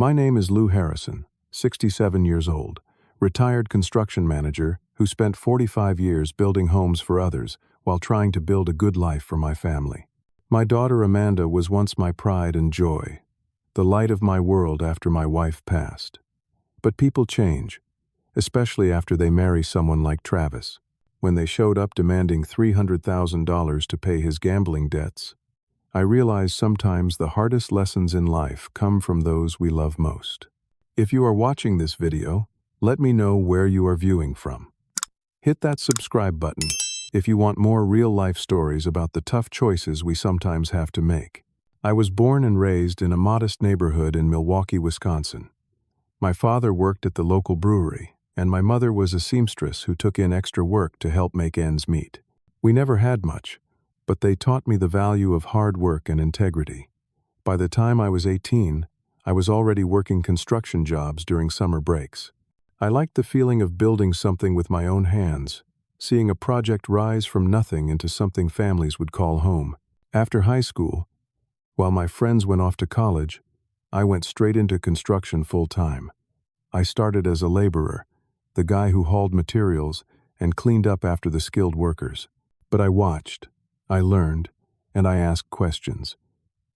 My name is Lou Harrison, 67 years old, retired construction manager who spent 45 years building homes for others while trying to build a good life for my family. My daughter Amanda was once my pride and joy, the light of my world after my wife passed. But people change, especially after they marry someone like Travis. When they showed up demanding $300,000 to pay his gambling debts, I realized sometimes the hardest lessons in life come from those we love most. If you are watching this video, let me know where you are viewing from. Hit that subscribe button if you want more real-life stories about the tough choices we sometimes have to make. I was born and raised in a modest neighborhood in Milwaukee, Wisconsin. My father worked at the local brewery, and my mother was a seamstress who took in extra work to help make ends meet. We never had much, but they taught me the value of hard work and integrity. By the time I was 18, I was already working construction jobs during summer breaks. I liked the feeling of building something with my own hands, seeing a project rise from nothing into something families would call home. After high school, while my friends went off to college, I went straight into construction full-time. I started as a laborer, the guy who hauled materials and cleaned up after the skilled workers. But I watched, I learned, and I asked questions.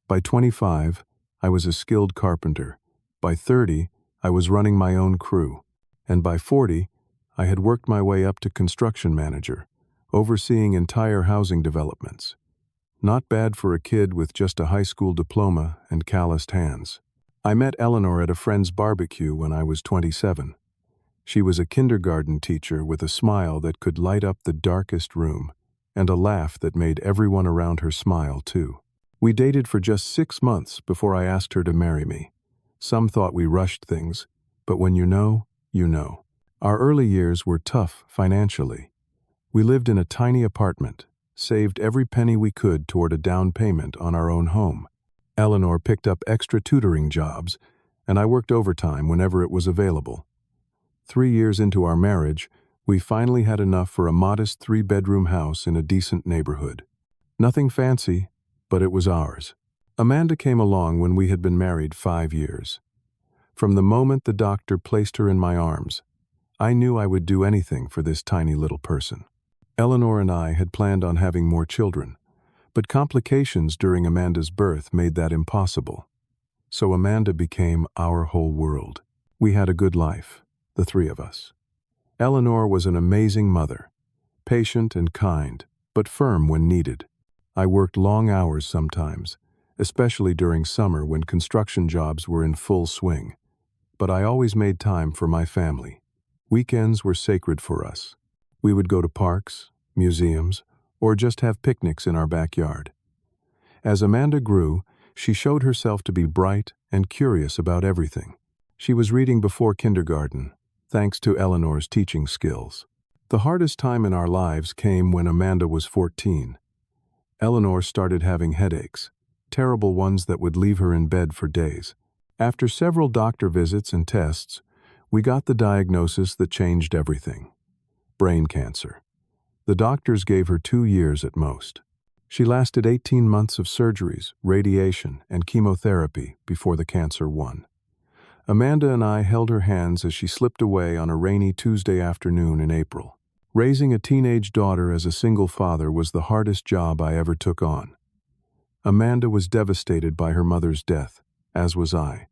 By 25, I was a skilled carpenter. By 30, I was running my own crew. And by 40, I had worked my way up to construction manager, overseeing entire housing developments. Not bad for a kid with just a high school diploma and calloused hands. I met Eleanor at a friend's barbecue when I was 27. She was a kindergarten teacher with a smile that could light up the darkest room, and a laugh that made everyone around her smile too. We dated for just 6 months before I asked her to marry me. Some thought we rushed things, but when you know, you know. Our early years were tough financially. We lived in a tiny apartment, saved every penny we could toward a down payment on our own home. Eleanor picked up extra tutoring jobs, and I worked overtime whenever it was available. 3 years into our marriage, we finally had enough for a modest 3-bedroom house in a decent neighborhood. Nothing fancy, but it was ours. Amanda came along when we had been married 5 years. From the moment the doctor placed her in my arms, I knew I would do anything for this tiny little person. Eleanor and I had planned on having more children, but complications during Amanda's birth made that impossible. So Amanda became our whole world. We had a good life, the 3 of us. Eleanor was an amazing mother, patient and kind, but firm when needed. I worked long hours sometimes, especially during summer when construction jobs were in full swing. But I always made time for my family. Weekends were sacred for us. We would go to parks, museums, or just have picnics in our backyard. As Amanda grew, she showed herself to be bright and curious about everything. She was reading before kindergarten, thanks to Eleanor's teaching skills. The hardest time in our lives came when Amanda was 14. Eleanor started having headaches, terrible ones that would leave her in bed for days. After several doctor visits and tests, we got the diagnosis that changed everything: brain cancer. The doctors gave her 2 years at most. She lasted 18 months of surgeries, radiation, and chemotherapy before the cancer won. Amanda and I held her hands as she slipped away on a rainy Tuesday afternoon in April. Raising a teenage daughter as a single father was the hardest job I ever took on. Amanda was devastated by her mother's death, as was I.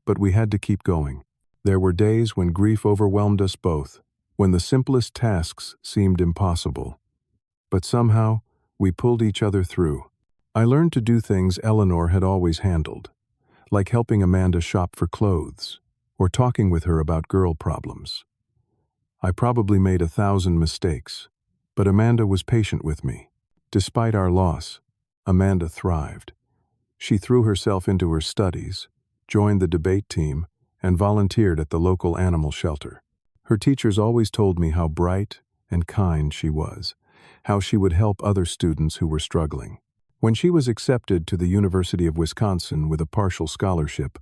But we had to keep going. There were days when grief overwhelmed us both, when the simplest tasks seemed impossible. But somehow, we pulled each other through. I learned to do things Eleanor had always handled, like helping Amanda shop for clothes, or talking with her about girl problems. I probably made 1,000 mistakes, but Amanda was patient with me. Despite our loss, Amanda thrived. She threw herself into her studies, joined the debate team, and volunteered at the local animal shelter. Her teachers always told me how bright and kind she was, how she would help other students who were struggling. When she was accepted to the University of Wisconsin with a partial scholarship,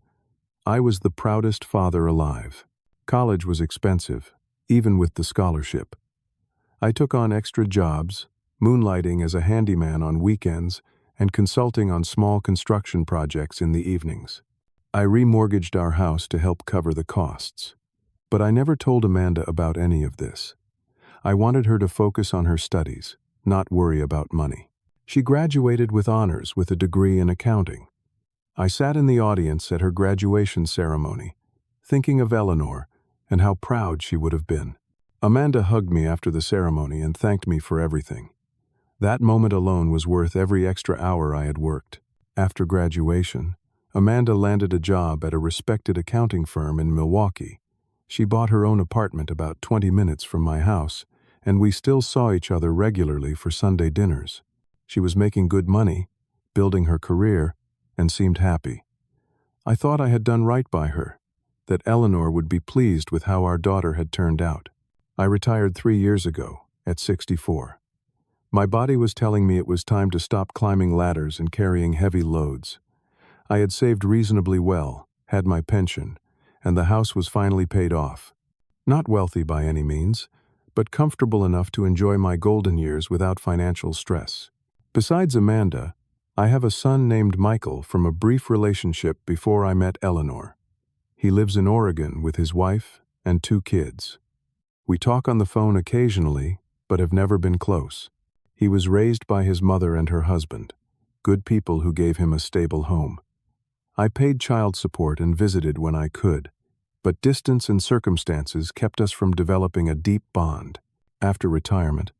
I was the proudest father alive. College was expensive, even with the scholarship. I took on extra jobs, moonlighting as a handyman on weekends and consulting on small construction projects in the evenings. I remortgaged our house to help cover the costs. But I never told Amanda about any of this. I wanted her to focus on her studies, not worry about money. She graduated with honors with a degree in accounting. I sat in the audience at her graduation ceremony, thinking of Eleanor and how proud she would have been. Amanda hugged me after the ceremony and thanked me for everything. That moment alone was worth every extra hour I had worked. After graduation, Amanda landed a job at a respected accounting firm in Milwaukee. She bought her own apartment about 20 minutes from my house, and we still saw each other regularly for Sunday dinners. She was making good money, building her career, and seemed happy. I thought I had done right by her, that Eleanor would be pleased with how our daughter had turned out. I retired 3 years ago, at 64. My body was telling me it was time to stop climbing ladders and carrying heavy loads. I had saved reasonably well, had my pension, and the house was finally paid off. Not wealthy by any means, but comfortable enough to enjoy my golden years without financial stress. Besides Amanda, I have a son named Michael from a brief relationship before I met Eleanor. He lives in Oregon with his wife and 2 kids. We talk on the phone occasionally, but have never been close. He was raised by his mother and her husband, good people who gave him a stable home. I paid child support and visited when I could, but distance and circumstances kept us from developing a deep bond. After retirement,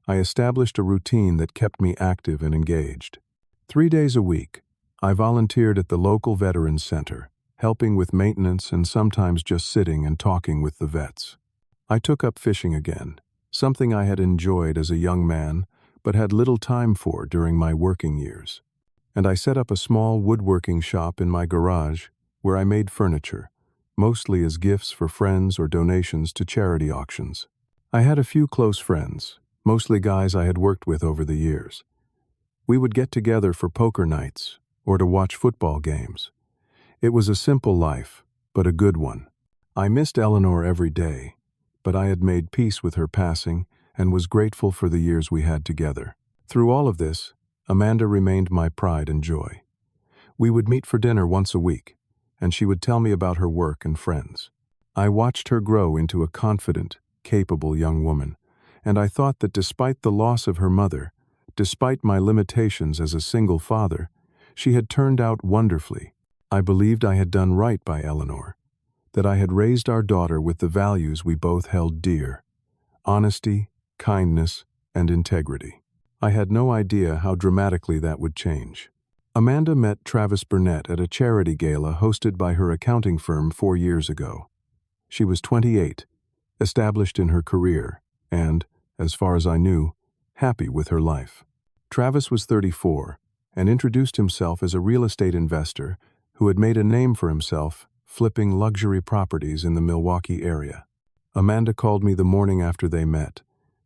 I established a routine that kept me active and engaged. 3 days a week, I volunteered at the local Veterans Center, helping with maintenance and sometimes just sitting and talking with the vets. I took up fishing again, something I had enjoyed as a young man, but had little time for during my working years. And I set up a small woodworking shop in my garage where I made furniture, mostly as gifts for friends or donations to charity auctions. I had a few close friends, mostly guys I had worked with over the years. We would get together for poker nights or to watch football games. It was a simple life, but a good one. I missed Eleanor every day, but I had made peace with her passing and was grateful for the years we had together. Through all of this, Amanda remained my pride and joy. We would meet for dinner once a week, and she would tell me about her work and friends. I watched her grow into a confident, capable young woman, and I thought that despite the loss of her mother, despite my limitations as a single father, she had turned out wonderfully. I believed I had done right by Eleanor, that I had raised our daughter with the values we both held dear: honesty, kindness, and integrity. I had no idea how dramatically that would change. Amanda met Travis Burnett at a charity gala hosted by her accounting firm 4 years ago. She was 28, established in her career, and, as far as I knew, happy with her life. Travis was 34 and introduced himself as a real estate investor who had made a name for himself flipping luxury properties in the Milwaukee area. Amanda called me the morning after they met,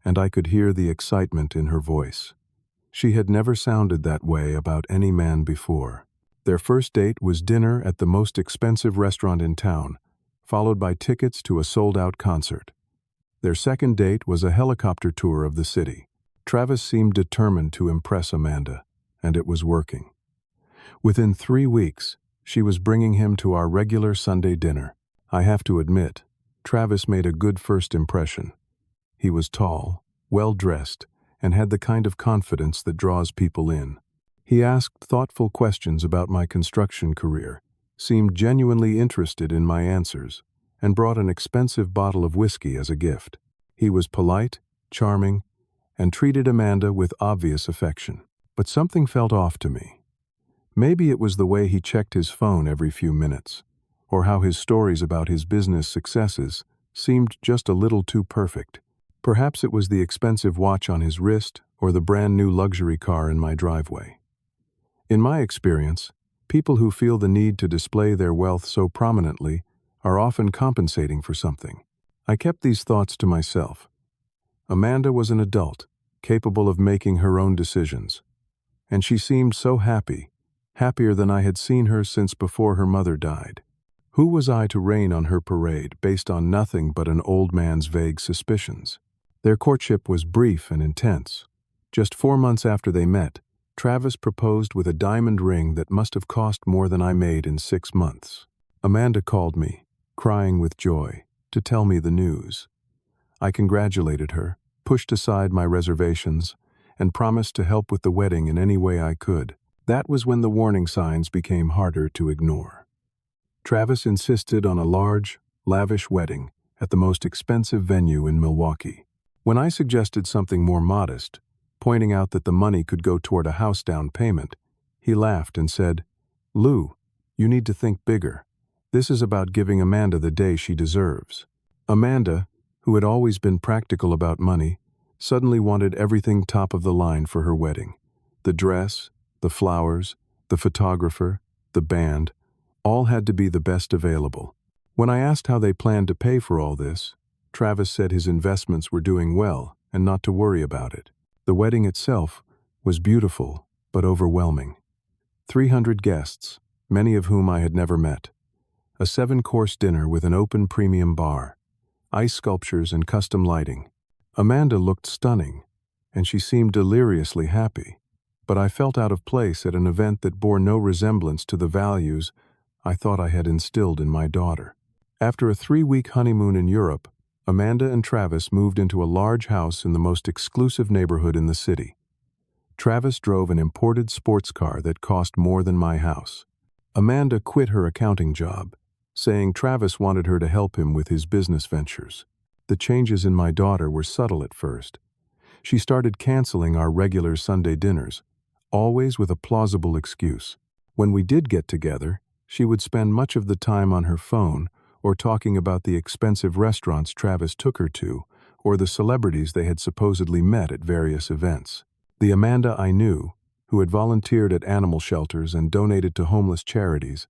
and I could hear the excitement in her voice. She had never sounded that way about any man before. Their first date was dinner at the most expensive restaurant in town, followed by tickets to a sold-out concert. Their second date was a helicopter tour of the city. Travis seemed determined to impress Amanda, and it was working. Within 3 weeks, she was bringing him to our regular Sunday dinner. I have to admit, Travis made a good first impression. He was tall, well-dressed, and had the kind of confidence that draws people in. He asked thoughtful questions about my construction career, seemed genuinely interested in my answers, and brought an expensive bottle of whiskey as a gift. He was polite, charming, and treated Amanda with obvious affection. But something felt off to me. Maybe it was the way he checked his phone every few minutes, or how his stories about his business successes seemed just a little too perfect. Perhaps it was the expensive watch on his wrist or the brand new luxury car in my driveway. In my experience, people who feel the need to display their wealth so prominently are often compensating for something. I kept these thoughts to myself. Amanda was an adult, capable of making her own decisions, and she seemed so happy, happier than I had seen her since before her mother died. Who was I to rain on her parade based on nothing but an old man's vague suspicions? Their courtship was brief and intense. Just 4 months after they met, Travis proposed with a diamond ring that must have cost more than I made in 6 months. Amanda called me, crying with joy, to tell me the news. I congratulated her, pushed aside my reservations, and promised to help with the wedding in any way I could. That was when the warning signs became harder to ignore. Travis insisted on a large, lavish wedding at the most expensive venue in Milwaukee. When I suggested something more modest, pointing out that the money could go toward a house down payment, he laughed and said, "Lou, you need to think bigger. This is about giving Amanda the day she deserves." Amanda, who had always been practical about money, suddenly wanted everything top of the line for her wedding. The dress, the flowers, the photographer, the band, all had to be the best available. When I asked how they planned to pay for all this, Travis said his investments were doing well and not to worry about it. The wedding itself was beautiful but overwhelming. 300 guests, many of whom I had never met. A 7-course dinner with an open premium bar, ice sculptures and custom lighting. Amanda looked stunning, and she seemed deliriously happy, but I felt out of place at an event that bore no resemblance to the values I thought I had instilled in my daughter. After a 3-week honeymoon in Europe, Amanda and Travis moved into a large house in the most exclusive neighborhood in the city. Travis drove an imported sports car that cost more than my house. Amanda quit her accounting job, saying Travis wanted her to help him with his business ventures. The changes in my daughter were subtle at first. She started canceling our regular Sunday dinners, always with a plausible excuse. When we did get together, she would spend much of the time on her phone or talking about the expensive restaurants Travis took her to, or the celebrities they had supposedly met at various events. The Amanda I knew, who had volunteered at animal shelters and donated to homeless charities,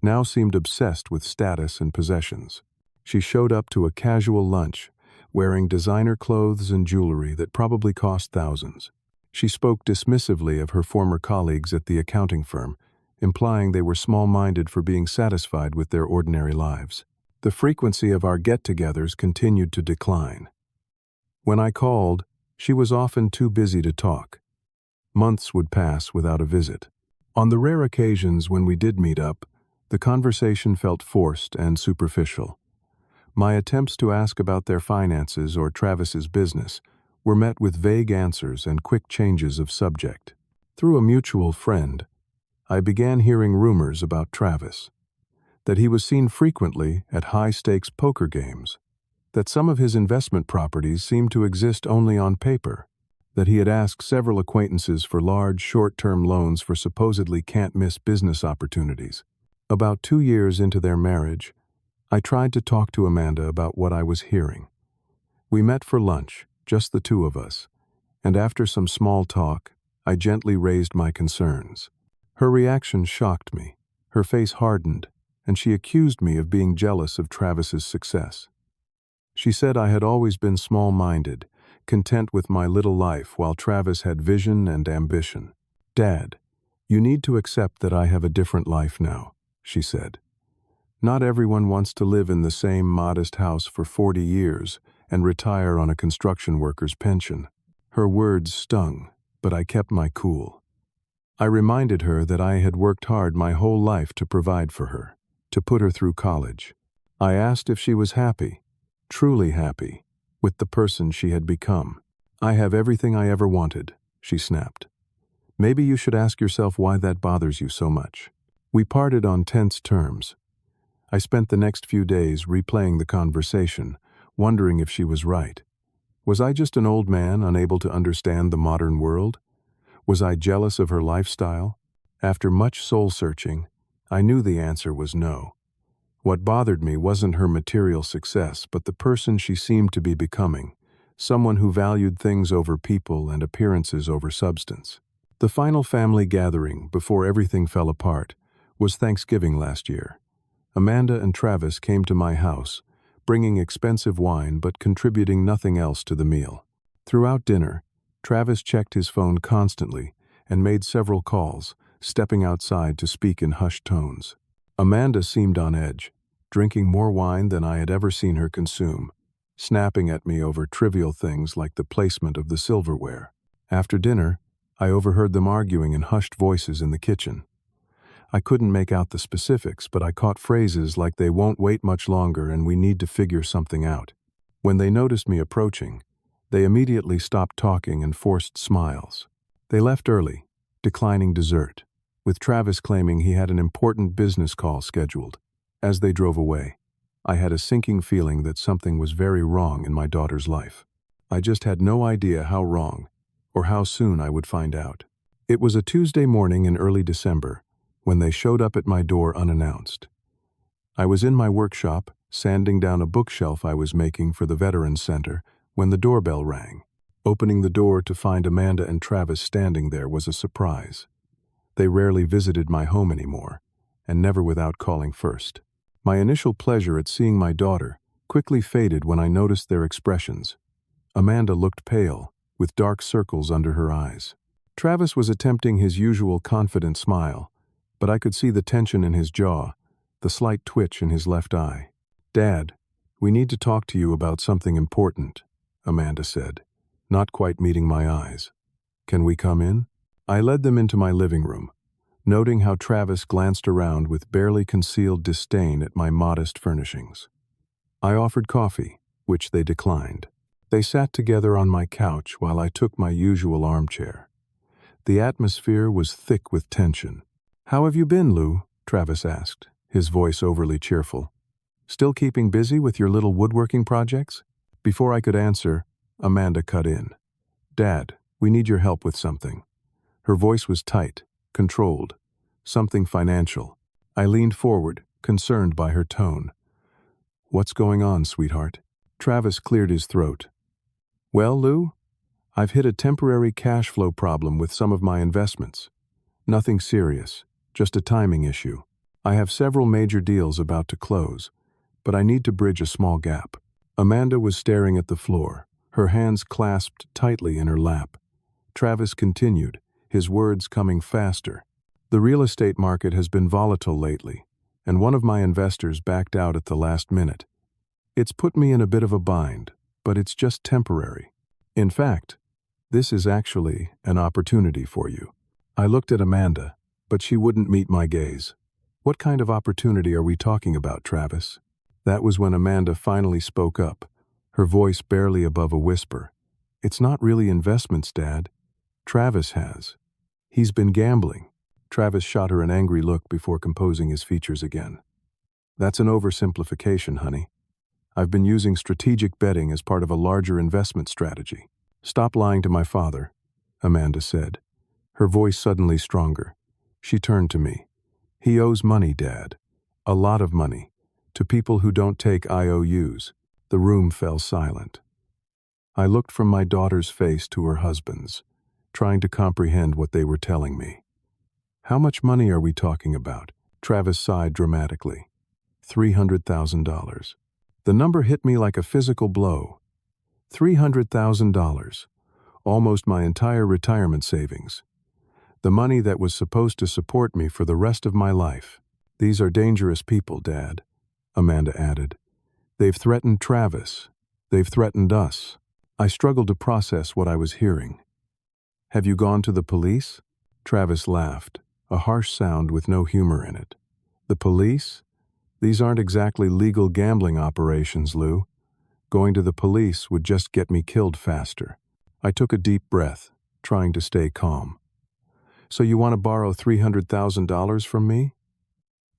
now seemed obsessed with status and possessions. She showed up to a casual lunch, wearing designer clothes and jewelry that probably cost thousands. She spoke dismissively of her former colleagues at the accounting firm, implying they were small-minded for being satisfied with their ordinary lives. The frequency of our get-togethers continued to decline. When I called, she was often too busy to talk. Months would pass without a visit. On the rare occasions when we did meet up, the conversation felt forced and superficial. My attempts to ask about their finances or Travis's business were met with vague answers and quick changes of subject. Through a mutual friend, I began hearing rumors about Travis, that he was seen frequently at high-stakes poker games, that some of his investment properties seemed to exist only on paper, that he had asked several acquaintances for large, short-term loans for supposedly can't-miss business opportunities. About 2 years into their marriage, I tried to talk to Amanda about what I was hearing. We met for lunch, just the two of us, and after some small talk, I gently raised my concerns. Her reaction shocked me. Her face hardened, and she accused me of being jealous of Travis's success. She said I had always been small-minded, content with my little life while Travis had vision and ambition. "Dad, you need to accept that I have a different life now," she said. "Not everyone wants to live in the same modest house for 40 years and retire on a construction worker's pension." Her words stung, but I kept my cool. I reminded her that I had worked hard my whole life to provide for her, to put her through college. I asked if she was happy, truly happy, with the person she had become. "I have everything I ever wanted," she snapped. "Maybe you should ask yourself why that bothers you so much." We parted on tense terms. I spent the next few days replaying the conversation, wondering if she was right. Was I just an old man unable to understand the modern world? Was I jealous of her lifestyle? After much soul-searching, I knew the answer was no. What bothered me wasn't her material success, but the person she seemed to be becoming, someone who valued things over people and appearances over substance. The final family gathering, before everything fell apart, was Thanksgiving last year. Amanda and Travis came to my house, bringing expensive wine but contributing nothing else to the meal. Throughout dinner, Travis checked his phone constantly and made several calls, stepping outside to speak in hushed tones. Amanda seemed on edge, drinking more wine than I had ever seen her consume, snapping at me over trivial things like the placement of the silverware. After dinner, I overheard them arguing in hushed voices in the kitchen. I couldn't make out the specifics, but I caught phrases like "they won't wait much longer and we need to figure something out." When they noticed me approaching, they immediately stopped talking and forced smiles. They left early, declining dessert, with Travis claiming he had an important business call scheduled. As they drove away, I had a sinking feeling that something was very wrong in my daughter's life. I just had no idea how wrong, or how soon I would find out. It was a Tuesday morning in early December, when they showed up at my door unannounced. I was in my workshop, sanding down a bookshelf I was making for the Veterans Center, when the doorbell rang. Opening the door to find Amanda and Travis standing there was a surprise. They rarely visited my home anymore, and never without calling first. My initial pleasure at seeing my daughter quickly faded when I noticed their expressions. Amanda looked pale, with dark circles under her eyes. Travis was attempting his usual confident smile, but I could see the tension in his jaw, the slight twitch in his left eye. "Dad, we need to talk to you about something important," Amanda said, not quite meeting my eyes. "Can we come in?" I led them into my living room, noting how Travis glanced around with barely concealed disdain at my modest furnishings. I offered coffee, which they declined. They sat together on my couch while I took my usual armchair. The atmosphere was thick with tension. "How have you been, Lou?" Travis asked, his voice overly cheerful. "Still keeping busy with your little woodworking projects?" Before I could answer, Amanda cut in. "Dad, we need your help with something." Her voice was tight, controlled, something financial. I leaned forward, concerned by her tone. "What's going on, sweetheart?" Travis cleared his throat. "Well, Lou, I've hit a temporary cash flow problem with some of my investments. Nothing serious, just a timing issue. I have several major deals about to close, but I need to bridge a small gap." Amanda was staring at the floor, her hands clasped tightly in her lap. Travis continued, his words coming faster. "The real estate market has been volatile lately, and one of my investors backed out at the last minute. It's put me in a bit of a bind, but it's just temporary. In fact, this is actually an opportunity for you." I looked at Amanda, but she wouldn't meet my gaze. "What kind of opportunity are we talking about, Travis?" That was when Amanda finally spoke up, her voice barely above a whisper. "It's not really investments, Dad. Travis has. He's been gambling." Travis shot her an angry look before composing his features again. "That's an oversimplification, honey. I've been using strategic betting as part of a larger investment strategy." "Stop lying to my father," Amanda said, her voice suddenly stronger. She turned to me. "He owes money, Dad. A lot of money. To people who don't take IOUs." The room fell silent. I looked from my daughter's face to her husband's, trying to comprehend what they were telling me. "How much money are we talking about?" Travis sighed dramatically. $300,000. The number hit me like a physical blow. $300,000. Almost my entire retirement savings. The money that was supposed to support me for the rest of my life. "These are dangerous people, Dad," Amanda added. "They've threatened Travis. They've threatened us." I struggled to process what I was hearing. "Have you gone to the police?" Travis laughed, a harsh sound with no humor in it. "The police? These aren't exactly legal gambling operations, Lou. Going to the police would just get me killed faster." I took a deep breath, trying to stay calm. "So you want to borrow $300,000 from me?"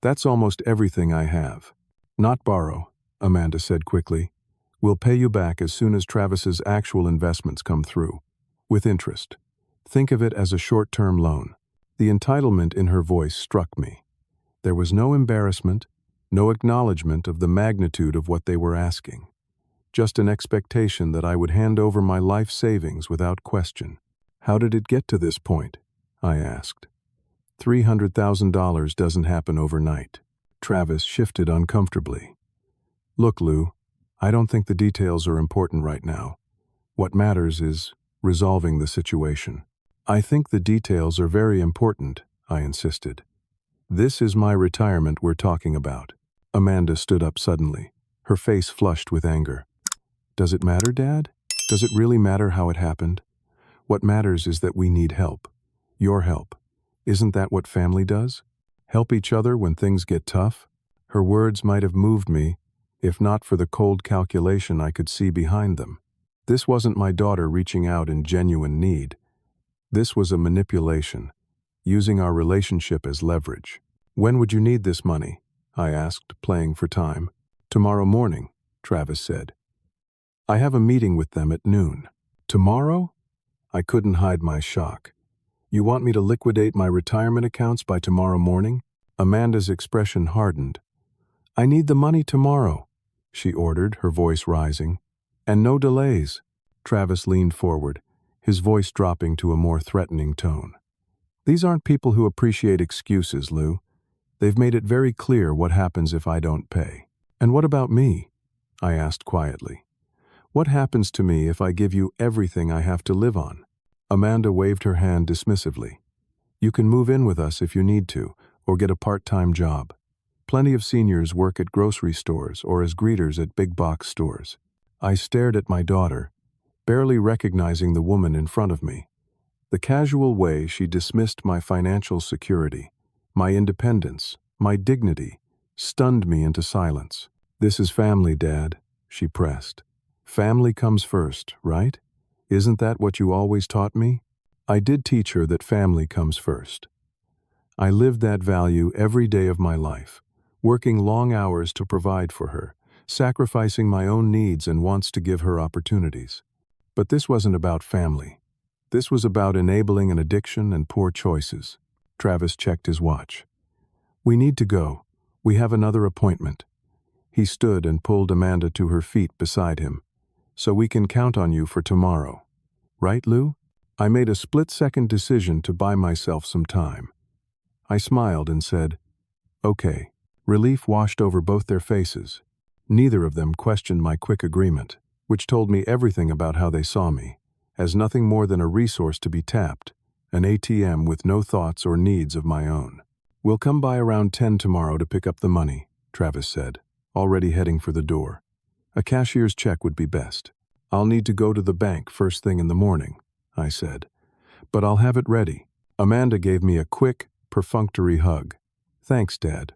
"That's almost everything I have." "Not borrow," Amanda said quickly. "We'll pay you back as soon as Travis's actual investments come through. With interest. Think of it as a short-term loan." The entitlement in her voice struck me. There was no embarrassment, no acknowledgement of the magnitude of what they were asking. Just an expectation that I would hand over my life savings without question. "How did it get to this point?" I asked. $300,000 doesn't happen overnight." Travis shifted uncomfortably. "Look, Lou, I don't think the details are important right now. What matters is resolving the situation." "I think the details are very important," I insisted. "This is my retirement we're talking about." Amanda stood up suddenly, her face flushed with anger. "Does it matter, Dad? Does it really matter how it happened? What matters is that we need help." Your help. Isn't that what family does? Help each other when things get tough? Her words might have moved me, if not for the cold calculation I could see behind them. This wasn't my daughter reaching out in genuine need. This was a manipulation, using our relationship as leverage. When would you need this money? I asked, playing for time. Tomorrow morning, Travis said. I have a meeting with them at noon. Tomorrow? I couldn't hide my shock. You want me to liquidate my retirement accounts by tomorrow morning? Amanda's expression hardened. I need the money tomorrow, she ordered, her voice rising. And no delays. Travis leaned forward, his voice dropping to a more threatening tone. These aren't people who appreciate excuses, Lou. They've made it very clear what happens if I don't pay. And what about me? I asked quietly. What happens to me if I give you everything I have to live on? Amanda waved her hand dismissively. You can move in with us if you need to, or get a part-time job. Plenty of seniors work at grocery stores or as greeters at big box stores. I stared at my daughter, barely recognizing the woman in front of me. The casual way she dismissed my financial security, my independence, my dignity, stunned me into silence. This is family, Dad, she pressed. Family comes first, right? Isn't that what you always taught me? I did teach her that family comes first. I lived that value every day of my life, working long hours to provide for her, sacrificing my own needs and wants to give her opportunities. But this wasn't about family. This was about enabling an addiction and poor choices. Travis checked his watch. We need to go. We have another appointment. He stood and pulled Amanda to her feet beside him. So we can count on you for tomorrow. Right, Lou? I made a split-second decision to buy myself some time. I smiled and said, okay. Relief washed over both their faces. Neither of them questioned my quick agreement, which told me everything about how they saw me, as nothing more than a resource to be tapped, an ATM with no thoughts or needs of my own. We'll come by around 10 tomorrow to pick up the money, Travis said, already heading for the door. A cashier's check would be best. I'll need to go to the bank first thing in the morning, I said. But I'll have it ready. Amanda gave me a quick, perfunctory hug. Thanks, Dad.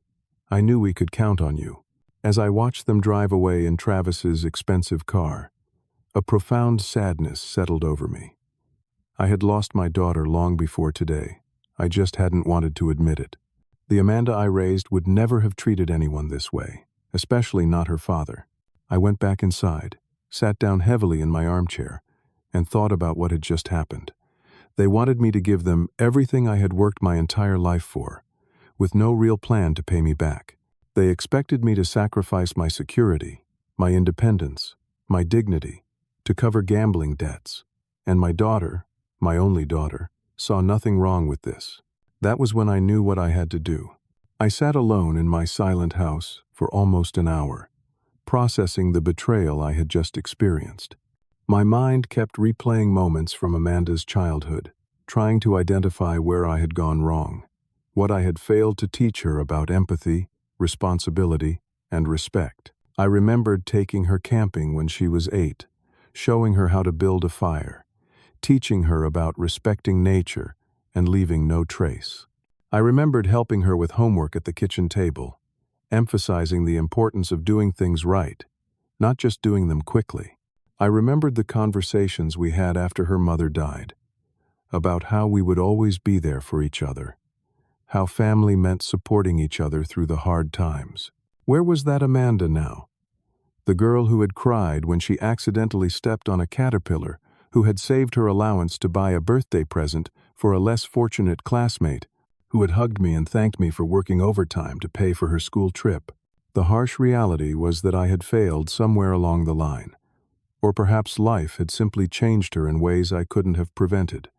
I knew we could count on you. As I watched them drive away in Travis's expensive car, a profound sadness settled over me. I had lost my daughter long before today. I just hadn't wanted to admit it. The Amanda I raised would never have treated anyone this way, especially not her father. I went back inside, sat down heavily in my armchair, and thought about what had just happened. They wanted me to give them everything I had worked my entire life for, with no real plan to pay me back. They expected me to sacrifice my security, my independence, my dignity, to cover gambling debts. And my daughter, my only daughter, saw nothing wrong with this. That was when I knew what I had to do. I sat alone in my silent house for almost an hour, processing the betrayal I had just experienced. My mind kept replaying moments from Amanda's childhood, trying to identify where I had gone wrong, what I had failed to teach her about empathy, responsibility, and respect. I remembered taking her camping when she was 8, showing her how to build a fire, teaching her about respecting nature and leaving no trace. I remembered helping her with homework at the kitchen table, emphasizing the importance of doing things right, not just doing them quickly. I remembered the conversations we had after her mother died, about how we would always be there for each other, how family meant supporting each other through the hard times. Where was that Amanda now? The girl who had cried when she accidentally stepped on a caterpillar, who had saved her allowance to buy a birthday present for a less fortunate classmate, who had hugged me and thanked me for working overtime to pay for her school trip. The harsh reality was that I had failed somewhere along the line, or perhaps life had simply changed her in ways I couldn't have prevented.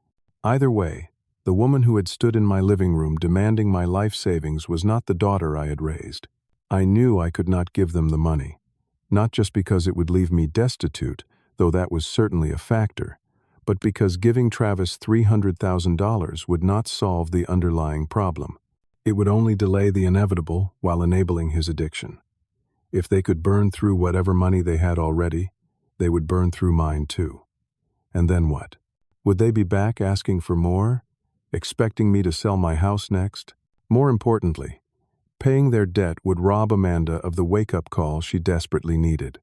Either way, the woman who had stood in my living room demanding my life savings was not the daughter I had raised. I knew I could not give them the money, not just because it would leave me destitute, though that was certainly a factor, but because giving Travis $300,000 would not solve the underlying problem. It would only delay the inevitable while enabling his addiction. If they could burn through whatever money they had already, they would burn through mine too. And then what? Would they be back asking for more? expecting me to sell my house next. More importantly, paying their debt would rob Amanda of the wake-up call she desperately needed.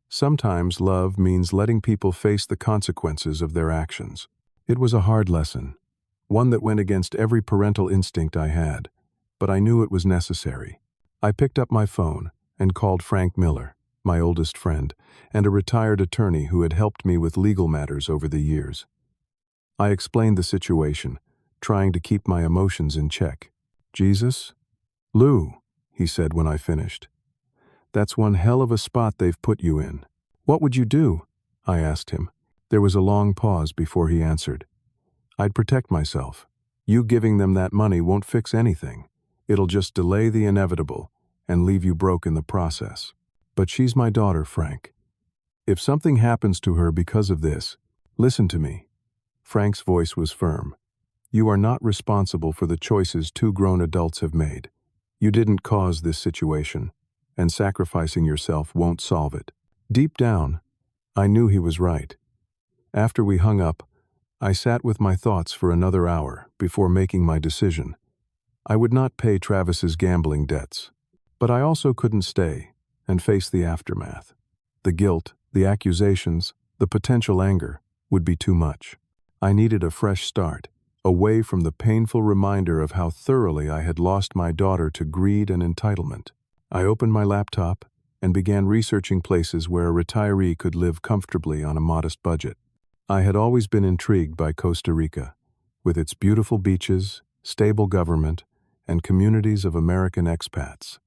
Sometimes love means letting people face the consequences of their actions. It was a hard lesson, one that went against every parental instinct I had, but I knew it was necessary. I picked up my phone and called Frank Miller, my oldest friend, and a retired attorney who had helped me with legal matters over the years. I explained the situation, trying to keep my emotions in check. "Jesus? Lou," he said when I finished. "That's one hell of a spot they've put you in." "What would you do?" I asked him. There was a long pause before he answered. "I'd protect myself. You giving them that money won't fix anything. It'll just delay the inevitable and leave you broke in the process. But she's my daughter, Frank. If something happens to her because of this, listen to me." Frank's voice was firm. "You are not responsible for the choices two grown adults have made. You didn't cause this situation, and sacrificing yourself won't solve it." Deep down, I knew he was right. After we hung up, I sat with my thoughts for another hour before making my decision. I would not pay Travis's gambling debts, but I also couldn't stay and face the aftermath. The guilt, the accusations, the potential anger would be too much. I needed a fresh start, away from the painful reminder of how thoroughly I had lost my daughter to greed and entitlement. I opened my laptop and began researching places where a retiree could live comfortably on a modest budget. I had always been intrigued by Costa Rica, with its beautiful beaches, stable government, and communities of American expats.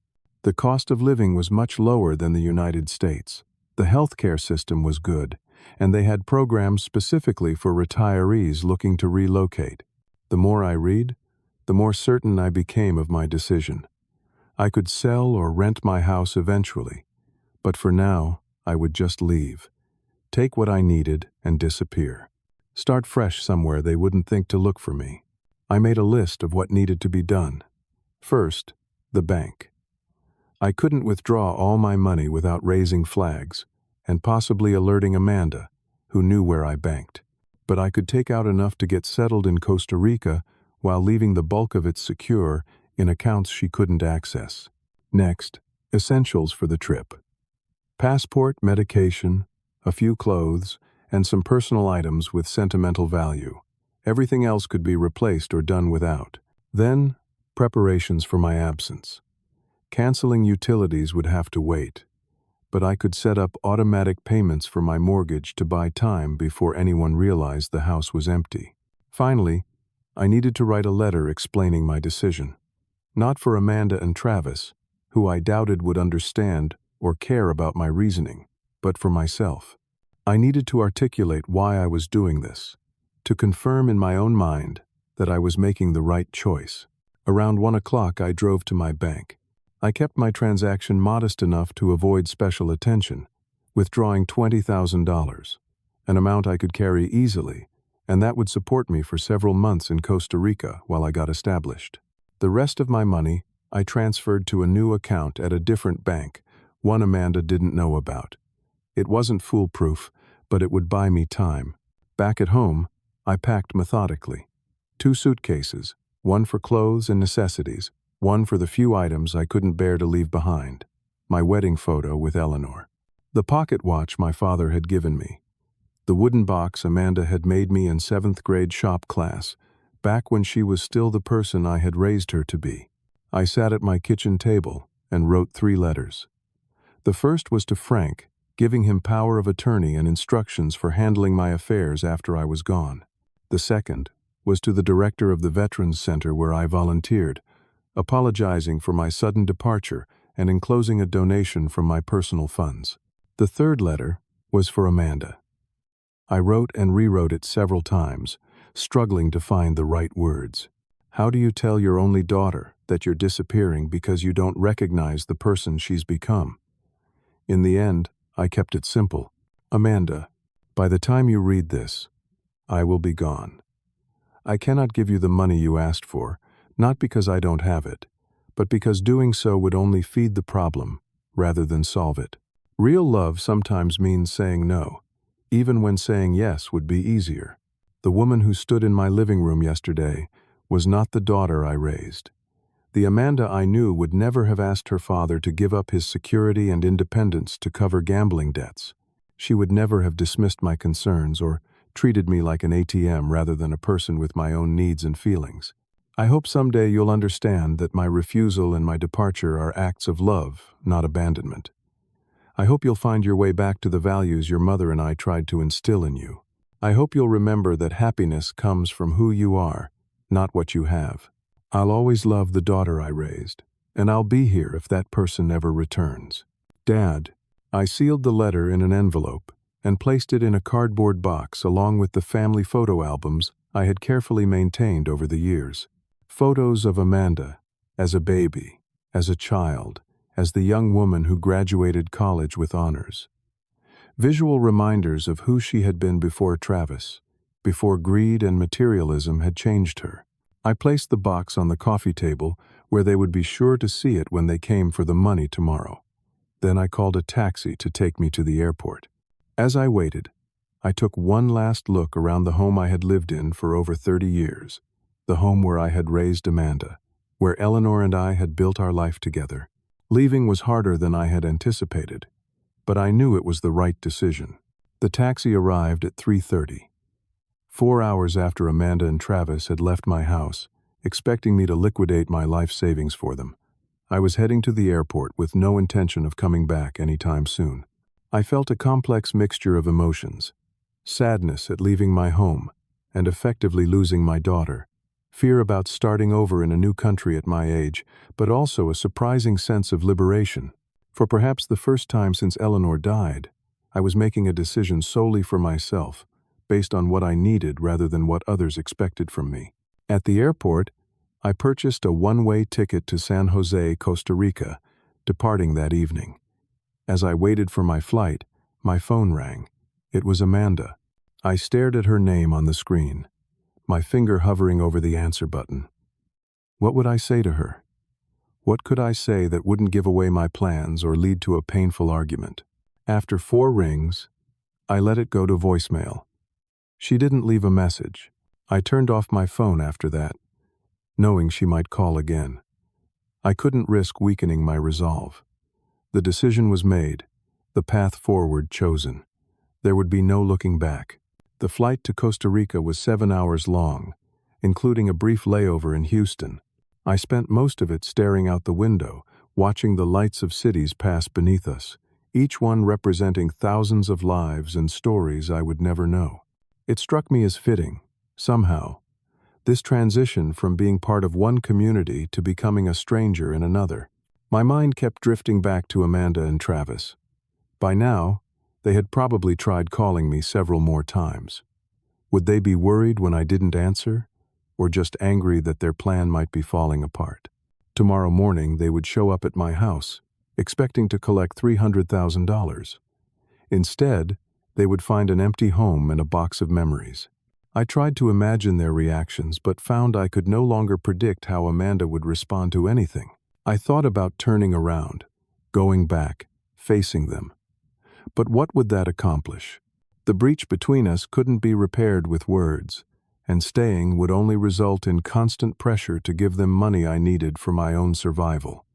The cost of living was much lower than the United States. The healthcare system was good, and they had programs specifically for retirees looking to relocate. The more I read, the more certain I became of my decision. I could sell or rent my house eventually, but for now, I would just leave, take what I needed, and disappear. Start fresh somewhere they wouldn't think to look for me. I made a list of what needed to be done. First, the bank. I couldn't withdraw all my money without raising flags and possibly alerting Amanda, who knew where I banked. But I could take out enough to get settled in Costa Rica while leaving the bulk of it secure in accounts she couldn't access. Next, essentials for the trip. Passport, medication, a few clothes, and some personal items with sentimental value. Everything else could be replaced or done without. Then, preparations for my absence. Canceling utilities would have to wait, but I could set up automatic payments for my mortgage to buy time before anyone realized the house was empty. Finally, I needed to write a letter explaining my decision. Not for Amanda and Travis, who I doubted would understand or care about my reasoning, but for myself. I needed to articulate why I was doing this, to confirm in my own mind that I was making the right choice. Around 1 o'clock, I drove to my bank. I kept my transaction modest enough to avoid special attention, withdrawing $20,000, an amount I could carry easily, and that would support me for several months in Costa Rica while I got established. The rest of my money I transferred to a new account at a different bank, one Amanda didn't know about. It wasn't foolproof, but it would buy me time. Back at home, I packed methodically. 2 suitcases, one for clothes and necessities, one for the few items I couldn't bear to leave behind. My wedding photo with Eleanor. The pocket watch my father had given me. The wooden box Amanda had made me in 7th grade shop class, back when she was still the person I had raised her to be. I sat at my kitchen table and wrote 3 letters. The first was to Frank, giving him power of attorney and instructions for handling my affairs after I was gone. The second was to the director of the Veterans Center where I volunteered, apologizing for my sudden departure and enclosing a donation from my personal funds. The third letter was for Amanda. I wrote and rewrote it several times, struggling to find the right words. How do you tell your only daughter that you're disappearing because you don't recognize the person she's become? In the end, I kept it simple. Amanda, by the time you read this, I will be gone. I cannot give you the money you asked for, not because I don't have it, but because doing so would only feed the problem rather than solve it. Real love sometimes means saying no, even when saying yes would be easier. The woman who stood in my living room yesterday was not the daughter I raised. The Amanda I knew would never have asked her father to give up his security and independence to cover gambling debts. She would never have dismissed my concerns or treated me like an ATM rather than a person with my own needs and feelings. I hope someday you'll understand that my refusal and my departure are acts of love, not abandonment. I hope you'll find your way back to the values your mother and I tried to instill in you. I hope you'll remember that happiness comes from who you are, not what you have. I'll always love the daughter I raised, and I'll be here if that person never returns. Dad, I sealed the letter in an envelope and placed it in a cardboard box along with the family photo albums I had carefully maintained over the years. Photos of Amanda, as a baby, as a child, as the young woman who graduated college with honors. Visual reminders of who she had been before Travis, before greed and materialism had changed her. I placed the box on the coffee table where they would be sure to see it when they came for the money tomorrow. Then I called a taxi to take me to the airport. As I waited, I took one last look around the home I had lived in for over 30 years, the home where I had raised Amanda, where Eleanor and I had built our life together. Leaving was harder than I had anticipated, but I knew it was the right decision. The taxi arrived at 3:30. 4 hours after Amanda and Travis had left my house, expecting me to liquidate my life savings for them. I was heading to the airport with no intention of coming back anytime soon. I felt a complex mixture of emotions: sadness at leaving my home and effectively losing my daughter, fear about starting over in a new country at my age, but also a surprising sense of liberation. For perhaps the first time since Eleanor died, I was making a decision solely for myself, based on what I needed rather than what others expected from me. At the airport, I purchased a one-way ticket to San Jose, Costa Rica, departing that evening. As I waited for my flight, my phone rang. It was Amanda. I stared at her name on the screen, my finger hovering over the answer button. What would I say to her? What could I say that wouldn't give away my plans or lead to a painful argument? After 4 rings, I let it go to voicemail. She didn't leave a message. I turned off my phone after that, knowing she might call again. I couldn't risk weakening my resolve. The decision was made, the path forward chosen. There would be no looking back. The flight to Costa Rica was 7 hours long, including a brief layover in Houston. I spent most of it staring out the window, watching the lights of cities pass beneath us, each one representing thousands of lives and stories I would never know. It struck me as fitting, somehow, this transition from being part of one community to becoming a stranger in another. My mind kept drifting back to Amanda and Travis. By now, they had probably tried calling me several more times. Would they be worried when I didn't answer, or just angry that their plan might be falling apart? Tomorrow morning, they would show up at my house, expecting to collect $300,000. Instead, they would find an empty home and a box of memories. I tried to imagine their reactions, but found I could no longer predict how Amanda would respond to anything. I thought about turning around, going back, facing them. But what would that accomplish? The breach between us couldn't be repaired with words, and staying would only result in constant pressure to give them money I needed for my own survival.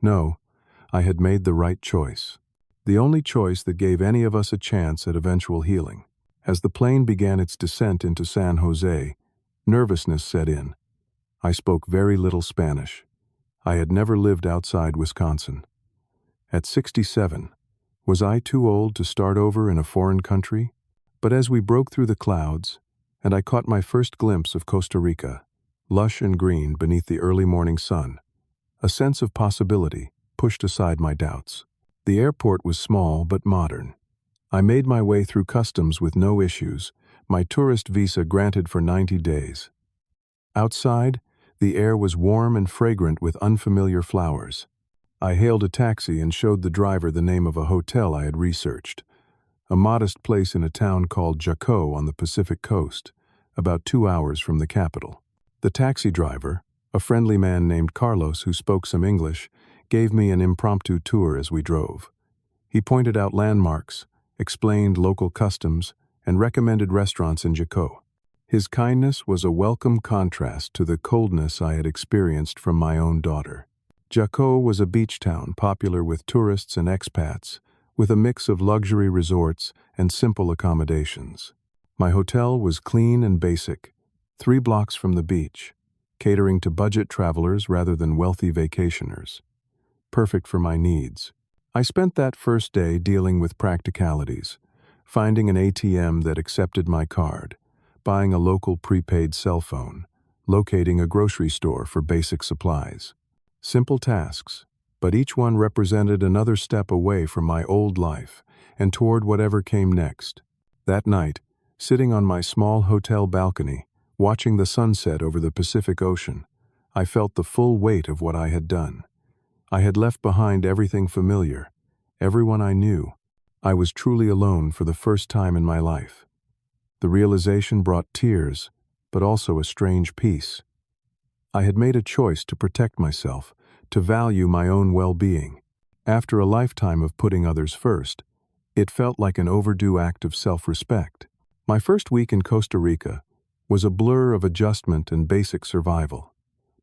No, I had made the right choice. The only choice that gave any of us a chance at eventual healing. As the plane began its descent into San Jose, nervousness set in. I spoke very little Spanish. I had never lived outside Wisconsin. At 67, was I too old to start over in a foreign country? But as we broke through the clouds, and I caught my first glimpse of Costa Rica, lush and green beneath the early morning sun, a sense of possibility pushed aside my doubts. The airport was small but modern. I made my way through customs with no issues, my tourist visa granted for 90 days. Outside, the air was warm and fragrant with unfamiliar flowers. I hailed a taxi and showed the driver the name of a hotel I had researched, a modest place in a town called Jaco on the Pacific coast, about 2 hours from the capital. The taxi driver, a friendly man named Carlos who spoke some English, gave me an impromptu tour as we drove. He pointed out landmarks, explained local customs, and recommended restaurants in Jaco. His kindness was a welcome contrast to the coldness I had experienced from my own daughter. Jaco was a beach town popular with tourists and expats, with a mix of luxury resorts and simple accommodations. My hotel was clean and basic, 3 blocks from the beach, catering to budget travelers rather than wealthy vacationers. Perfect for my needs. I spent that first day dealing with practicalities, finding an ATM that accepted my card, buying a local prepaid cell phone, locating a grocery store for basic supplies. Simple tasks, but each one represented another step away from my old life and toward whatever came next. That night, sitting on my small hotel balcony, watching the sunset over the Pacific Ocean, I felt the full weight of what I had done. I had left behind everything familiar, everyone I knew. I was truly alone for the first time in my life. The realization brought tears, but also a strange peace. I had made a choice to protect myself, to value my own well-being. After a lifetime of putting others first, it felt like an overdue act of self-respect. My first week in Costa Rica was a blur of adjustment and basic survival.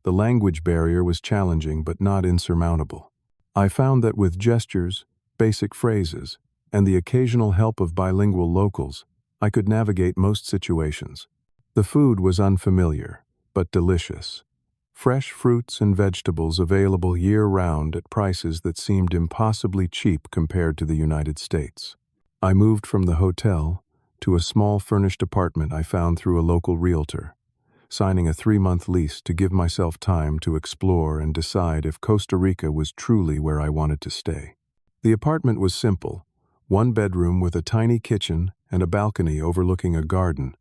The language barrier was challenging but not insurmountable. I found that with gestures, basic phrases, and the occasional help of bilingual locals, I could navigate most situations. The food was unfamiliar, but delicious. Fresh fruits and vegetables available year-round at prices that seemed impossibly cheap compared to the United States. I moved from the hotel to a small furnished apartment I found through a local realtor, signing a 3-month lease to give myself time to explore and decide if Costa Rica was truly where I wanted to stay. The apartment was simple, 1 bedroom with a tiny kitchen and a balcony overlooking a garden,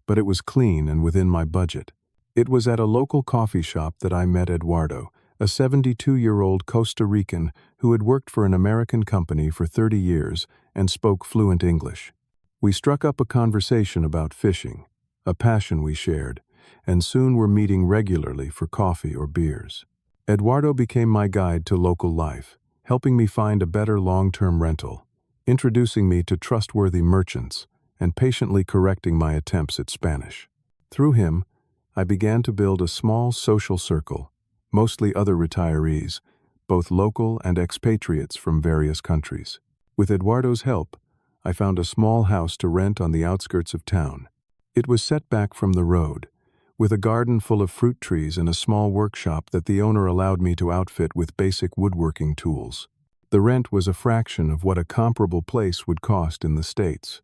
but it was clean and within my budget. It was at a local coffee shop that I met Eduardo, a 72-year-old Costa Rican who had worked for an American company for 30 years and spoke fluent English. We struck up a conversation about fishing, a passion we shared, and soon were meeting regularly for coffee or beers. Eduardo became my guide to local life, helping me find a better long-term rental, introducing me to trustworthy merchants, and patiently correcting my attempts at Spanish. Through him, I began to build a small social circle, mostly other retirees, both local and expatriates from various countries. With Eduardo's help, I found a small house to rent on the outskirts of town. It was set back from the road, with a garden full of fruit trees and a small workshop that the owner allowed me to outfit with basic woodworking tools. The rent was a fraction of what a comparable place would cost in the States,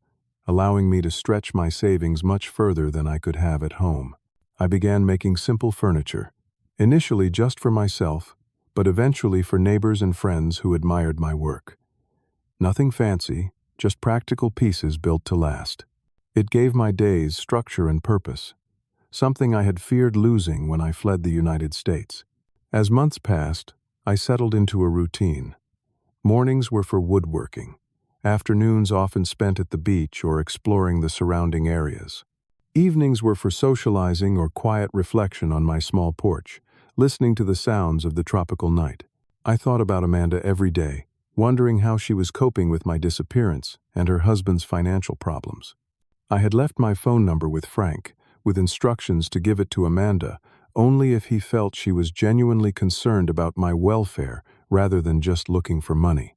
allowing me to stretch my savings much further than I could have at home. I began making simple furniture, initially just for myself, but eventually for neighbors and friends who admired my work. Nothing fancy, just practical pieces built to last. It gave my days structure and purpose, something I had feared losing when I fled the United States. As months passed, I settled into a routine. Mornings were for woodworking, afternoons often spent at the beach or exploring the surrounding areas. Evenings were for socializing or quiet reflection on my small porch, listening to the sounds of the tropical night. I thought about Amanda every day, wondering how she was coping with my disappearance and her husband's financial problems. I had left my phone number with Frank, with instructions to give it to Amanda only if he felt she was genuinely concerned about my welfare rather than just looking for money.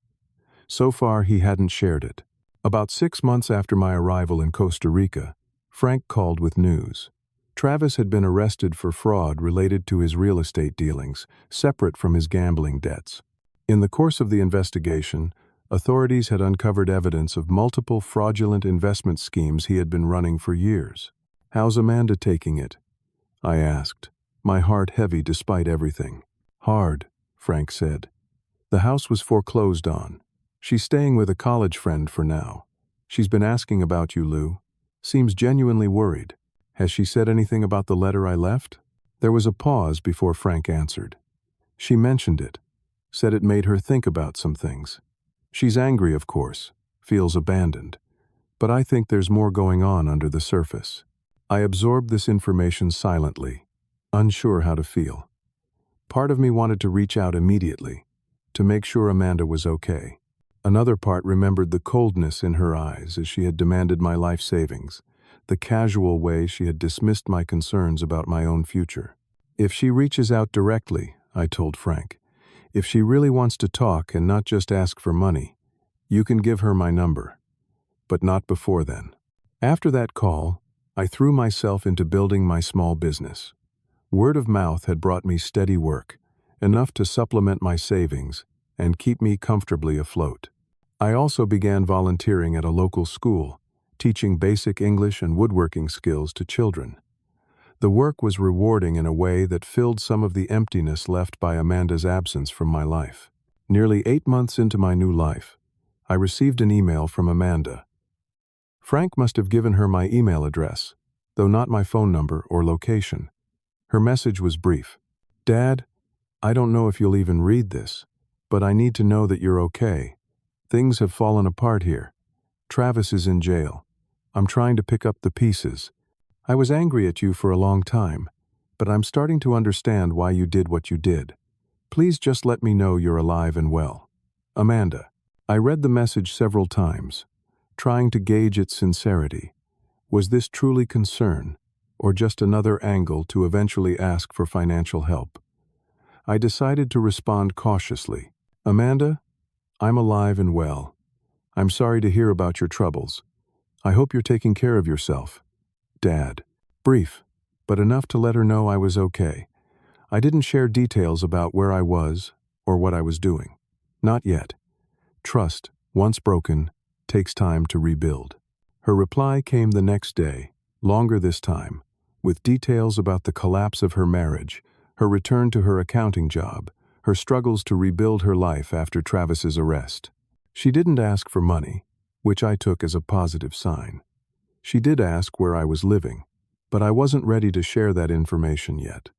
So far, he hadn't shared it. About 6 months after my arrival in Costa Rica, Frank called with news. Travis had been arrested for fraud related to his real estate dealings, separate from his gambling debts. In the course of the investigation, authorities had uncovered evidence of multiple fraudulent investment schemes he had been running for years. "How's Amanda taking it?" I asked, my heart heavy despite everything. "Hard," Frank said. "The house was foreclosed on. She's staying with a college friend for now. She's been asking about you, Lou. Seems genuinely worried. Has she said anything about the letter I left?" There was a pause before Frank answered. "She mentioned it. Said it made her think about some things. She's angry, of course, feels abandoned. But I think there's more going on under the surface." I absorbed this information silently, unsure how to feel. Part of me wanted to reach out immediately, to make sure Amanda was okay. Another part remembered the coldness in her eyes as she had demanded my life savings, the casual way she had dismissed my concerns about my own future. "If she reaches out directly," I told Frank, "if she really wants to talk and not just ask for money, you can give her my number. But not before then." After that call, I threw myself into building my small business. Word of mouth had brought me steady work, enough to supplement my savings and keep me comfortably afloat. I also began volunteering at a local school, teaching basic English and woodworking skills to children. The work was rewarding in a way that filled some of the emptiness left by Amanda's absence from my life. Nearly 8 months into my new life, I received an email from Amanda. Frank must have given her my email address, though not my phone number or location. Her message was brief. "Dad, I don't know if you'll even read this, but I need to know that you're okay. Things have fallen apart here. Travis is in jail. I'm trying to pick up the pieces. I was angry at you for a long time, but I'm starting to understand why you did what you did. Please just let me know you're alive and well. Amanda." I read the message several times, trying to gauge its sincerity. Was this truly concern, or just another angle to eventually ask for financial help? I decided to respond cautiously. "Amanda, I'm alive and well. I'm sorry to hear about your troubles. I hope you're taking care of yourself. Dad." Brief, but enough to let her know I was okay. I didn't share details about where I was or what I was doing. Not yet. Trust, once broken, takes time to rebuild. Her reply came the next day, longer this time, with details about the collapse of her marriage, her return to her accounting job, her struggles to rebuild her life after Travis's arrest. She didn't ask for money, which I took as a positive sign. She did ask where I was living, but I wasn't ready to share that information yet.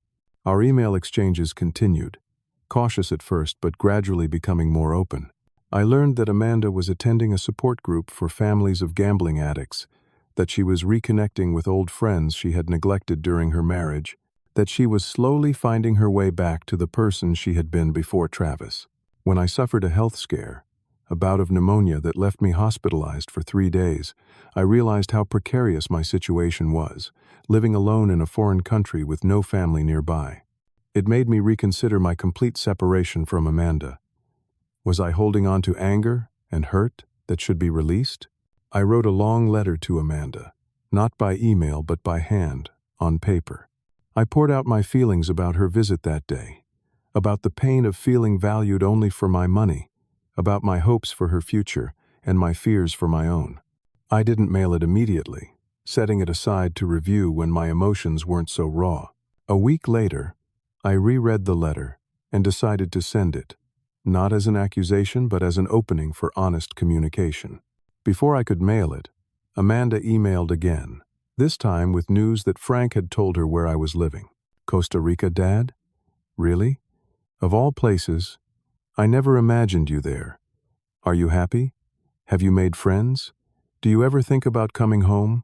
Our email exchanges continued, cautious at first but gradually becoming more open. I learned that Amanda was attending a support group for families of gambling addicts, that she was reconnecting with old friends she had neglected during her marriage, that she was slowly finding her way back to the person she had been before Travis. When I suffered a health scare, a bout of pneumonia that left me hospitalized for 3 days, I realized how precarious my situation was, living alone in a foreign country with no family nearby. It made me reconsider my complete separation from Amanda. Was I holding on to anger and hurt that should be released? I wrote a long letter to Amanda, not by email but by hand, on paper. I poured out my feelings about her visit that day, about the pain of feeling valued only for my money, about my hopes for her future and my fears for my own. I didn't mail it immediately, setting it aside to review when my emotions weren't so raw. A week later, I reread the letter and decided to send it, not as an accusation but as an opening for honest communication. Before I could mail it, Amanda emailed again, this time with news that Frank had told her where I was living. "Costa Rica, Dad? Really? Of all places, I never imagined you there. Are you happy? Have you made friends? Do you ever think about coming home?